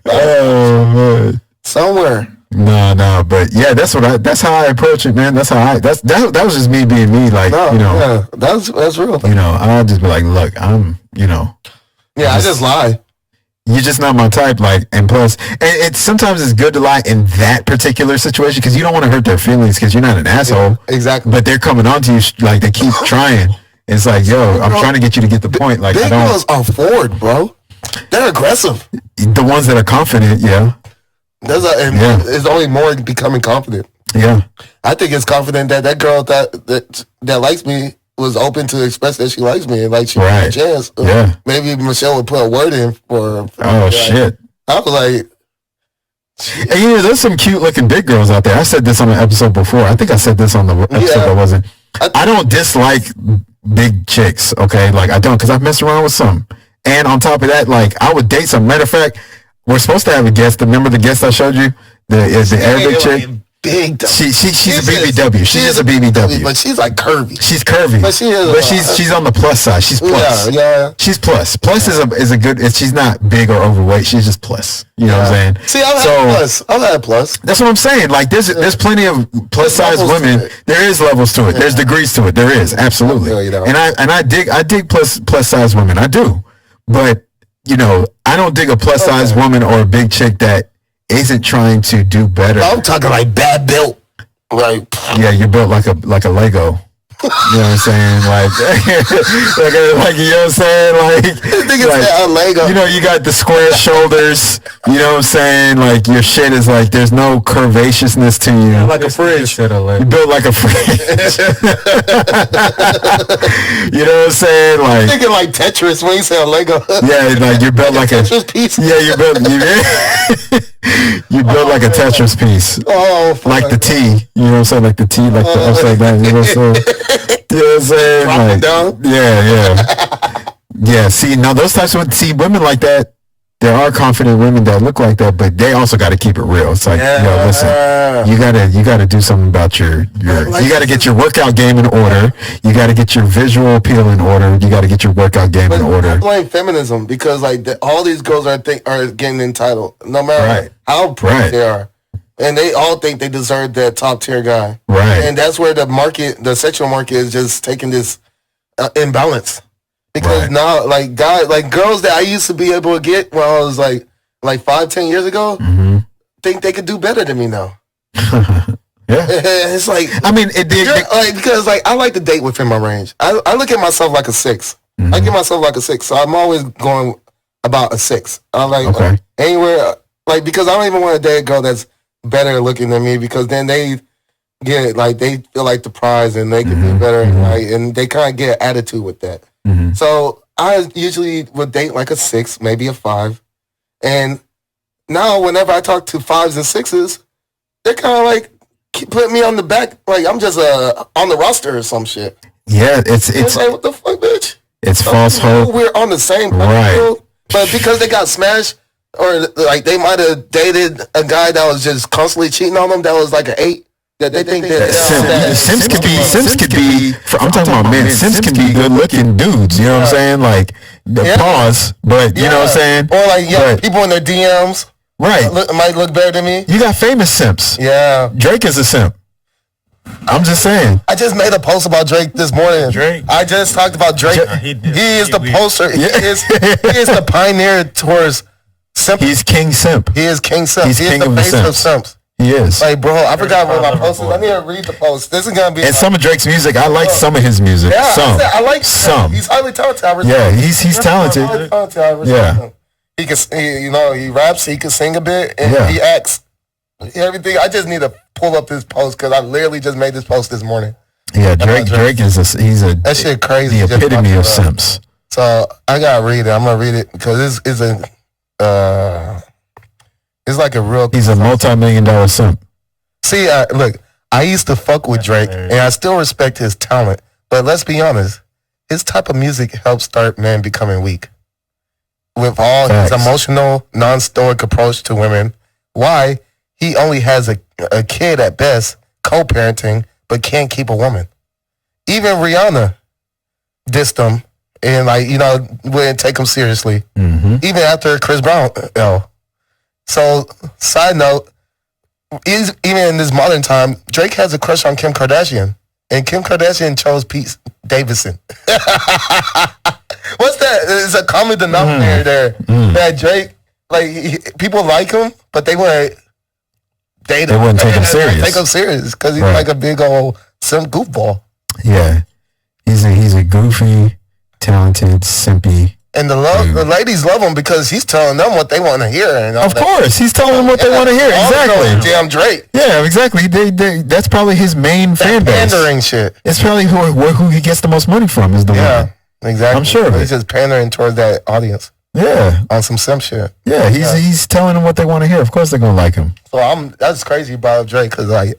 Oh man. Somewhere. No, but yeah, that's how I approach it, man. That was just me being me, like, that's real. I'll just be like, look, I'm, I just lie. You're just not my type, like, and plus, and it's sometimes it's good to lie in that particular situation because you don't want to hurt their feelings because you're not an asshole. Yeah, exactly. But they're coming on to you like they keep trying. It's like, yo, I'm trying to get you to get the point. Like, big girls are forward, bro. They're aggressive. The ones that are confident, yeah. It's only more becoming confident. Yeah. I think it's confident that girl that likes me was open to express that she likes me and like she had a chance. Yeah. Maybe Michelle would put a word in for oh, shit. I was like... And there's some cute looking big girls out there. I said this on an episode before. I think I said this on the episode that wasn't. I don't dislike big chicks, okay? Like, I don't, because I've messed around with some. And on top of that, like, I would date some. Matter of fact, we're supposed to have a guest. Remember the guest I showed you? The Arabic chick? Big. She's a BBW. She is a BBW. But she's like curvy. She's curvy. But she's on the plus side. She's plus. Yeah. She's plus. Plus is a good. She's not big or overweight. She's just plus. You know what I'm saying? See, I've had plus. That's what I'm saying. Like there's plenty of plus size women. There is levels to it. There's degrees to it. There is absolutely. And I dig plus size women. I do. But I don't dig a plus size woman or a big chick that isn't trying to do better. I'm talking like bad built. Like, yeah, you're built like a Lego. You know what I'm saying? Like, like you know what I'm saying? Like, a Lego. You know, you got the square shoulders. You know what I'm saying? Like, your shit is like, there's no curvaceousness to you. Yeah, like a fridge. You built like a fridge. You know what I'm saying? Like, thinking like Tetris when you say a Lego. Yeah, like you're built like a Tetris piece. Yeah, you're built like a Tetris piece. Oh, like the T. You know what I'm saying? Like the T, like the upside down. You know what I'm saying? You know what I'm saying? Drop like, it down. Yeah. Yeah, see, now those types of women like that, there are confident women that look like that, but they also got to keep it real. It's like, yo, listen, you gotta do something about you gotta get your workout game in order. You gotta get your visual appeal in order. You gotta get your workout game in order. I blame feminism because like all these girls are getting entitled, no matter how pretty they are, and they all think they deserve that top tier guy. Right, and that's where the sexual market is just taking this imbalance. Because now, like girls that I used to be able to get when I was like 5-10 years ago, think they could do better than me now. Yeah, it's like, I mean, it did like, because like I like to date within my range. I look at myself like a 6. I give myself like a 6, so I'm always going about a 6. I'm like anywhere, like, because I don't even want to date a girl that's better looking than me, because then they get like, they feel like the prize and they can be better, and they kind of get an attitude with that. So I usually would date like a 6, maybe a 5. And now whenever I talk to 5s and 6s, they're kind of like putting me on the back, like I'm just on the roster or some shit. Yeah, it's like, what the fuck, bitch? It's false hope. We're on the same field, but because they got smashed, or like they might have dated a guy that was just constantly cheating on them, that was like an 8. That they think that Sims could be. I'm talking about men. Sims can be good looking dudes. You know what I'm saying? Like pause, but you know what I'm saying? Or like people in their DMs, might look better than me. You got famous simps. Yeah, Drake is a simp. I'm just saying. I just made a post about Drake this morning. I just talked about Drake. He is the poster. He is the pioneer towards simp. He's King Simp. He is King Simp. He's king of the face of simps. He is. Like, bro, I forgot what my post is. I need to read the post. This is gonna be. And some of Drake's music, I like some of his music. Yeah, I like some. He's highly talented. He's talented. Yeah. He can, he raps. He can sing a bit, and he acts. Everything. I just need to pull up this post because I literally just made this post this morning. Yeah, Drake is that shit crazy. The epitome of simps. So I gotta read it. I'm gonna read it because it's like a real. He's a multi-million-dollar simp. See, look, I used to fuck with Drake, and I still respect his talent. But let's be honest, his type of music helps start men becoming weak. With all his emotional, non-stoic approach to women, why he only has a kid at best, co-parenting, but can't keep a woman. Even Rihanna dissed him, and wouldn't take him seriously. Even after Chris Brown, So, side note, even in this modern time, Drake has a crush on Kim Kardashian, and Kim Kardashian chose Pete Davidson. What's that? It's a common denominator there. That Drake, people like him, but they wouldn't date him. They wouldn't take him serious. Take him serious because he's like a big old some goofball. Yeah, he's a goofy, talented, simpy. And the ladies love him because he's telling them what they want to hear. And of course, he's telling them what they want to hear. Exactly. Damn Drake. Yeah, exactly. That's probably his main fan base. Pandering shit. It's probably who he gets the most money from is the woman. Exactly. I'm sure of it. He's just pandering towards that audience. Yeah. On some simp shit. Yeah, he's telling them what they want to hear. Of course they're gonna like him. So that's crazy about Drake because he's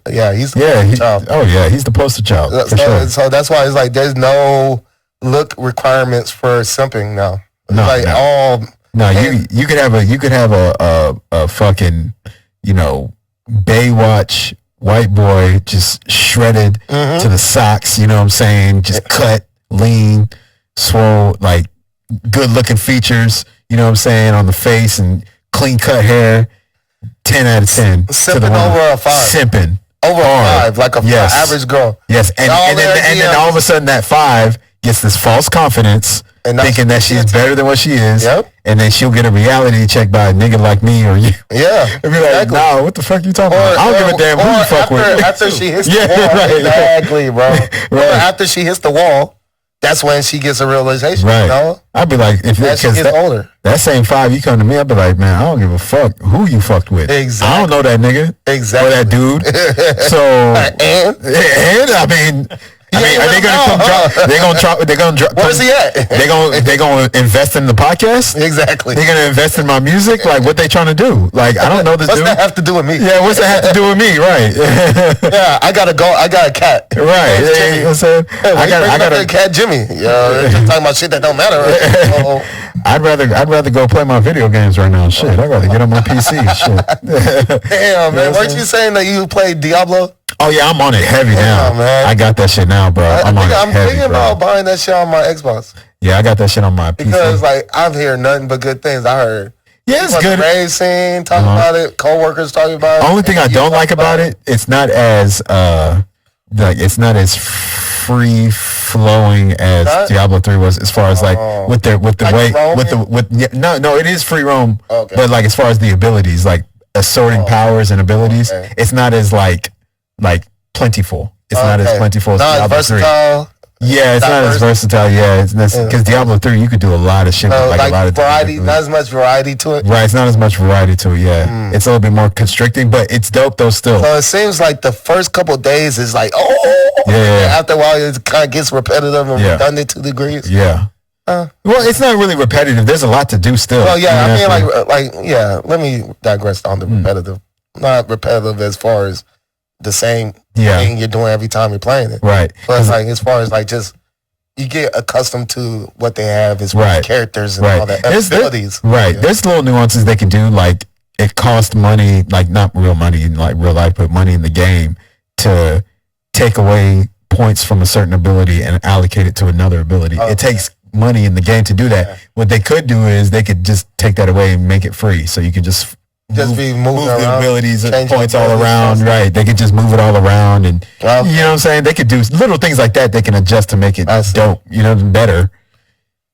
the poster child. Oh yeah, he's the poster child. So that's why it's like there's no look requirements for simping now. You could have a fucking Baywatch white boy just shredded to the socks, you know what I'm saying? Just cut, lean, swole, like good looking features, you know what I'm saying, on the face and clean cut hair. 10 out of 10. Simping over a 5. Simping. Over a 5, like a average girl. Yes, and then all of a sudden that 5 gets this false confidence And thinking that she's better than what she is. Yep. And then she'll get a reality check by a nigga like me or you. Yeah. And be like, nah, what the fuck you talking about? I don't give a damn who you fuck with. After she hits the wall. Right, exactly, bro. Right. Or after she hits the wall, that's when she gets a realization. Right. You know? I'd be like, if as she gets older. That same 5 you come to me, I'd be like, man, I don't give a fuck who you fucked with. Exactly. I don't know that nigga. Exactly. Or that dude. So and I mean, are they gonna come drop? They're gonna drop. Where's he at? They gonna invest in the podcast? Exactly. They're gonna invest in my music? Like, what they trying to do? Like, I don't know this what's dude. What's that have to do with me? Yeah, what's that have to do with me? Right. Yeah, I gotta go. I got a cat. Right. You know what I'm saying? I got a cat, Jimmy. They're just talking about shit that don't matter. Right? I'd rather go play my video games right now. Shit, I'd rather get on my PC. Shit. Damn, man. Weren't you saying that you played Diablo? Oh yeah, I'm on it heavy now. Man. I got that shit now, bro. I'm thinking about buying that shit on my Xbox. Yeah, I got that shit on my PC. Because like I've heard nothing but good things. I heard it's good. Rave scene talking about it. Co-workers talking about it. Only thing I don't like about it, it's not as it's not as free flowing as Diablo 3 was, as far as like with the way no it is free roam, but like as far as the abilities, like assorting powers and abilities, it's not as like plentiful. It's not as plentiful as Diablo 3. Yeah, it's not as versatile. Yeah, because Diablo 3 you could do a lot of shit with like a lot of variety. Not as much variety to it. Right, it's not as much variety to it. Yeah, it's a little bit more constricting, but it's dope though still. So it seems like the first couple of days is like after a while it kind of gets repetitive and redundant to degrees. Yeah. Well, it's not really repetitive. There's a lot to do still. Well, yeah, I mean, let me digress on the repetitive. Not repetitive as far as the same thing you're doing every time you're playing it. Right. But like as far as like just you get accustomed to what they have as far as characters and all that abilities. Right. There's little nuances they can do, like it costs money, like not real money in like real life, but money in the game to take away points from a certain ability and allocate it to another ability. It takes money in the game to do that. Yeah. What they could do is they could just take that away and make it free. So you can just move the abilities and points all around. Right. They could just move it all around and you know what I'm saying? They could do little things like that they can adjust to make it dope, better.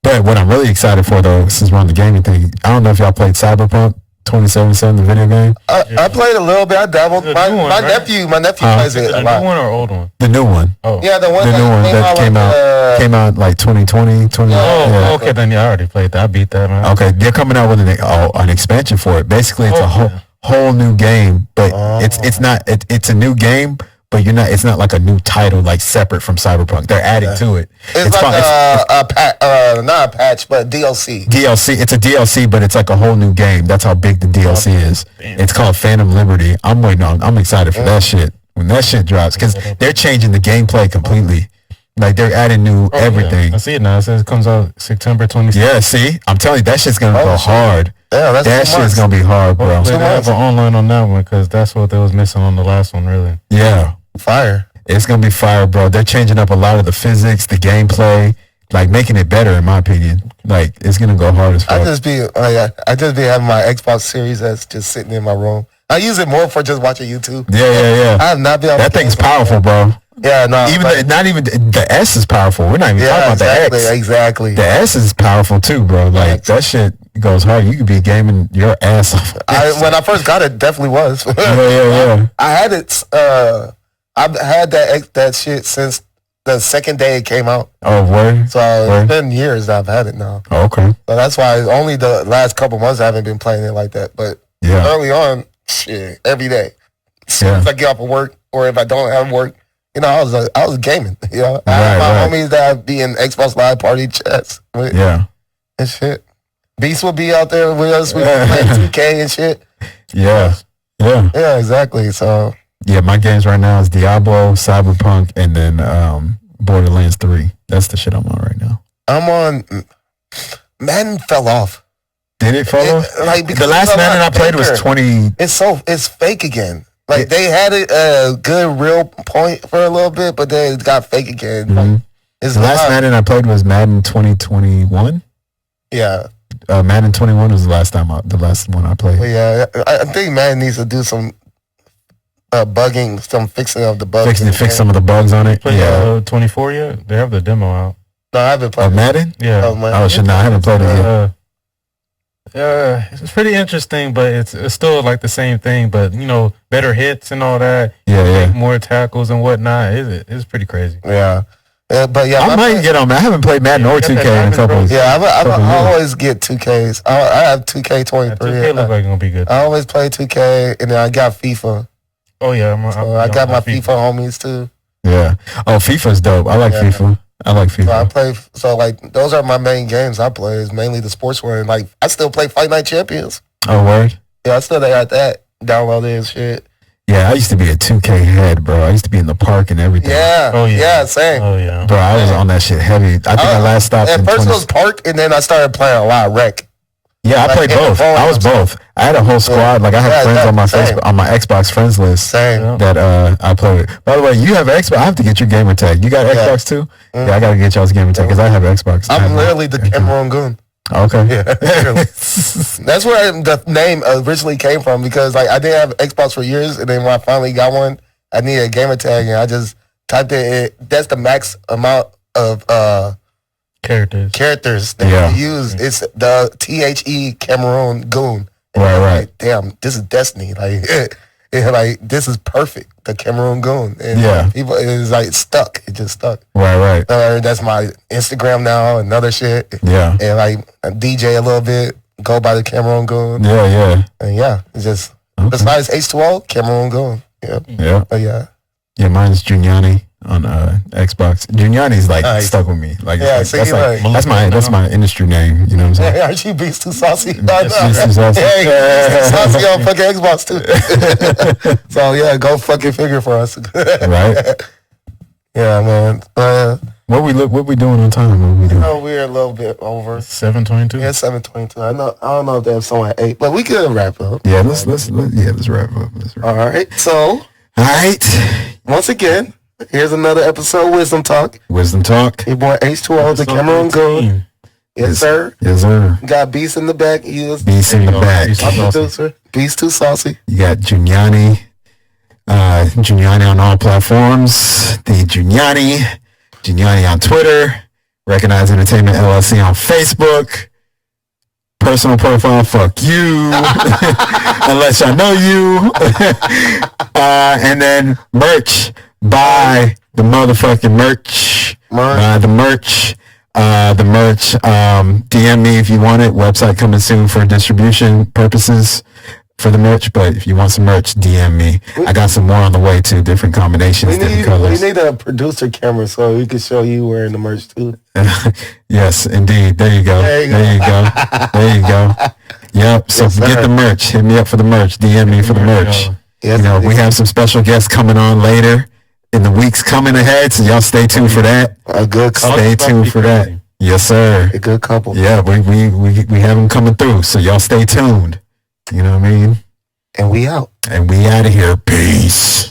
But what I'm really excited for though, since we're on the gaming thing, I don't know if y'all played Cyberpunk 2077, the video game. I played a little bit. I dabbled. My nephew plays it a lot. The new one or old one? The new one. Oh. Yeah, the one that came out like 2020. Okay, then I already played that. I beat that, man. Okay, they're coming out with an expansion for it. Basically, it's a whole new game, but it's a new game. But it's not like a new title, like separate from Cyberpunk. They're adding to it. It's like not a patch, but DLC. It's a DLC, but it's like a whole new game. That's how big the DLC is. It's called Phantom Liberty. I'm excited for that shit. When that shit drops, because they're changing the gameplay completely. Like they're adding new everything. I see it now. It says it comes out September 26th. Yeah, see? I'm telling you, that shit's going to go hard. Yeah, that shit's going to be hard, bro. They have an online on that one, because that's what they was missing on the last one, really. Yeah. Fire. It's gonna be fire, bro. They're changing up a lot of the physics, the gameplay, like making it better, in my opinion. Like it's gonna go hard as fuck. I just be having my Xbox Series S just sitting in my room. I use it more for just watching YouTube. Yeah. I have not been able that thing's powerful, bro. Yeah, no. Not even the S is powerful. We're not even talking about the X. Exactly. The S is powerful too, bro. Like that shit goes hard. You could be gaming your ass off. When I first got it, definitely was. Yeah. I had it. I've had that shit since the second day it came out. Oh, word? So it's been years I've had it now. Oh, okay. So that's why only the last couple months I haven't been playing it like that. But early on, shit, every day. As soon as I get off of work, or if I don't have work, I was gaming. I had my homies that I'd be in Xbox Live party chats with. Yeah. And shit. Beast would be out there with us. We were playing 2K and shit. Yeah. Yeah, exactly. So. Yeah, my games right now is Diablo, Cyberpunk, and then Borderlands 3. That's the shit I'm on right now. I'm on. Madden fell off. Did it fall off? The last Madden I played was 20. It's fake again. Like they had it a good real point for a little bit, but then it got fake again. Mm-hmm. The last Madden I played was Madden 2021. Yeah. Madden 21 was the last one I played. But yeah, I think Madden needs to do some bugging, some fixing of the bugs. Fix some of the bugs on it. Play 24 yet? They have the demo out. No, I haven't played Madden? Yeah. Oh, shit, no, I haven't played it yet. It's pretty interesting, but it's still like the same thing. But better hits and all that. Yeah. More tackles and whatnot. It's pretty crazy. Yeah. But yeah, I might get on. I haven't played Madden or 2K in a couple. Yeah, I always get 2Ks. I have 2K23. 2K look like it's gonna be good. I always play 2K, and then I got FIFA. Oh yeah, I got my FIFA homies too. Yeah. Oh, FIFA's dope. I like FIFA. I like FIFA. So I play. So like those are my main games I play. Is mainly the sports one. Like I still play Fight Night Champions. Oh, word? Yeah, I still got that downloaded and shit. Yeah, I used to be a 2K head, bro. I used to be in the park and everything. Yeah. Oh, yeah. Same. Oh, yeah. Bro, I was on that shit heavy. I think I last stopped at in first it was park, and then I started playing a lot of rec. Yeah, I played both. I was both. I had a whole squad. Like I had friends on my Facebook, on my Xbox friends list that I played with. By the way, you have Xbox. I have to get your gamer tag. You got Xbox too? Yeah, I got to get y'all's gamer tag because I have Xbox. I'm literally the Cameroon Goon. Okay. Yeah. That's where the name originally came from because like I didn't have Xbox for years, and then when I finally got one, I needed a gamer tag, and I just typed it. That's the max amount of characters that you use. It's the THE Cameroon Goon. And right. Like, damn, this is destiny. Like, like this is perfect. The Cameroon Goon. And people is like stuck. It just stuck. Right. That's my Instagram now and other shit. Yeah. And like I DJ a little bit. Go by the Cameroon Goon. Yeah. And it's just besides H20, Cameroon Goon. Yeah. Yeah. Yeah, mine is Junyanii on Xbox. Junyanii's like stuck with me. Like, that's my industry name. You know what I'm saying? Hey, aren't you Beast Too Saucy? Beast Too Saucy. Hey, Beast Too Saucy on fucking Xbox too. So yeah, go fucking figure for us. Right? Yeah, man. What we doing on time? We're a little bit over. 7:22. Yeah, 7:22. I don't know if they have someone at 8, but we could wrap up. Yeah, let's wrap up. All right. So. All right. Once again, here's another episode of Wisdom Talk. Wisdom Talk. Your boy H20, the Cameroon Goon. Yes, sir. Yes, sir. You got Beast in the back. Beast in the back. Our producer. Beast Too Saucy. You got Junyanii. Junyanii on all platforms. The Junyanii on Twitter. Recognize Entertainment LLC on Facebook. Personal profile, fuck you. Unless I know you. And then merch. Buy the motherfucking merch. Buy the merch. DM me if you want it. Website coming soon for distribution purposes for the merch. But if you want some merch, DM me. I got some more on the way too. Different combinations, different colors. We need a producer camera so we can show you wearing the merch too. Yes, indeed. There you go. There you go. Yep. So get the merch. Hit me up for the merch. DM me for the merch. Yes, we have some special guests coming on later in the weeks coming ahead. So y'all stay tuned for that. A good couple. Stay tuned for that. Yes, sir. A good couple. Yeah, we have them coming through. So y'all stay tuned. You know what I mean? And we out. And we out of here. Peace.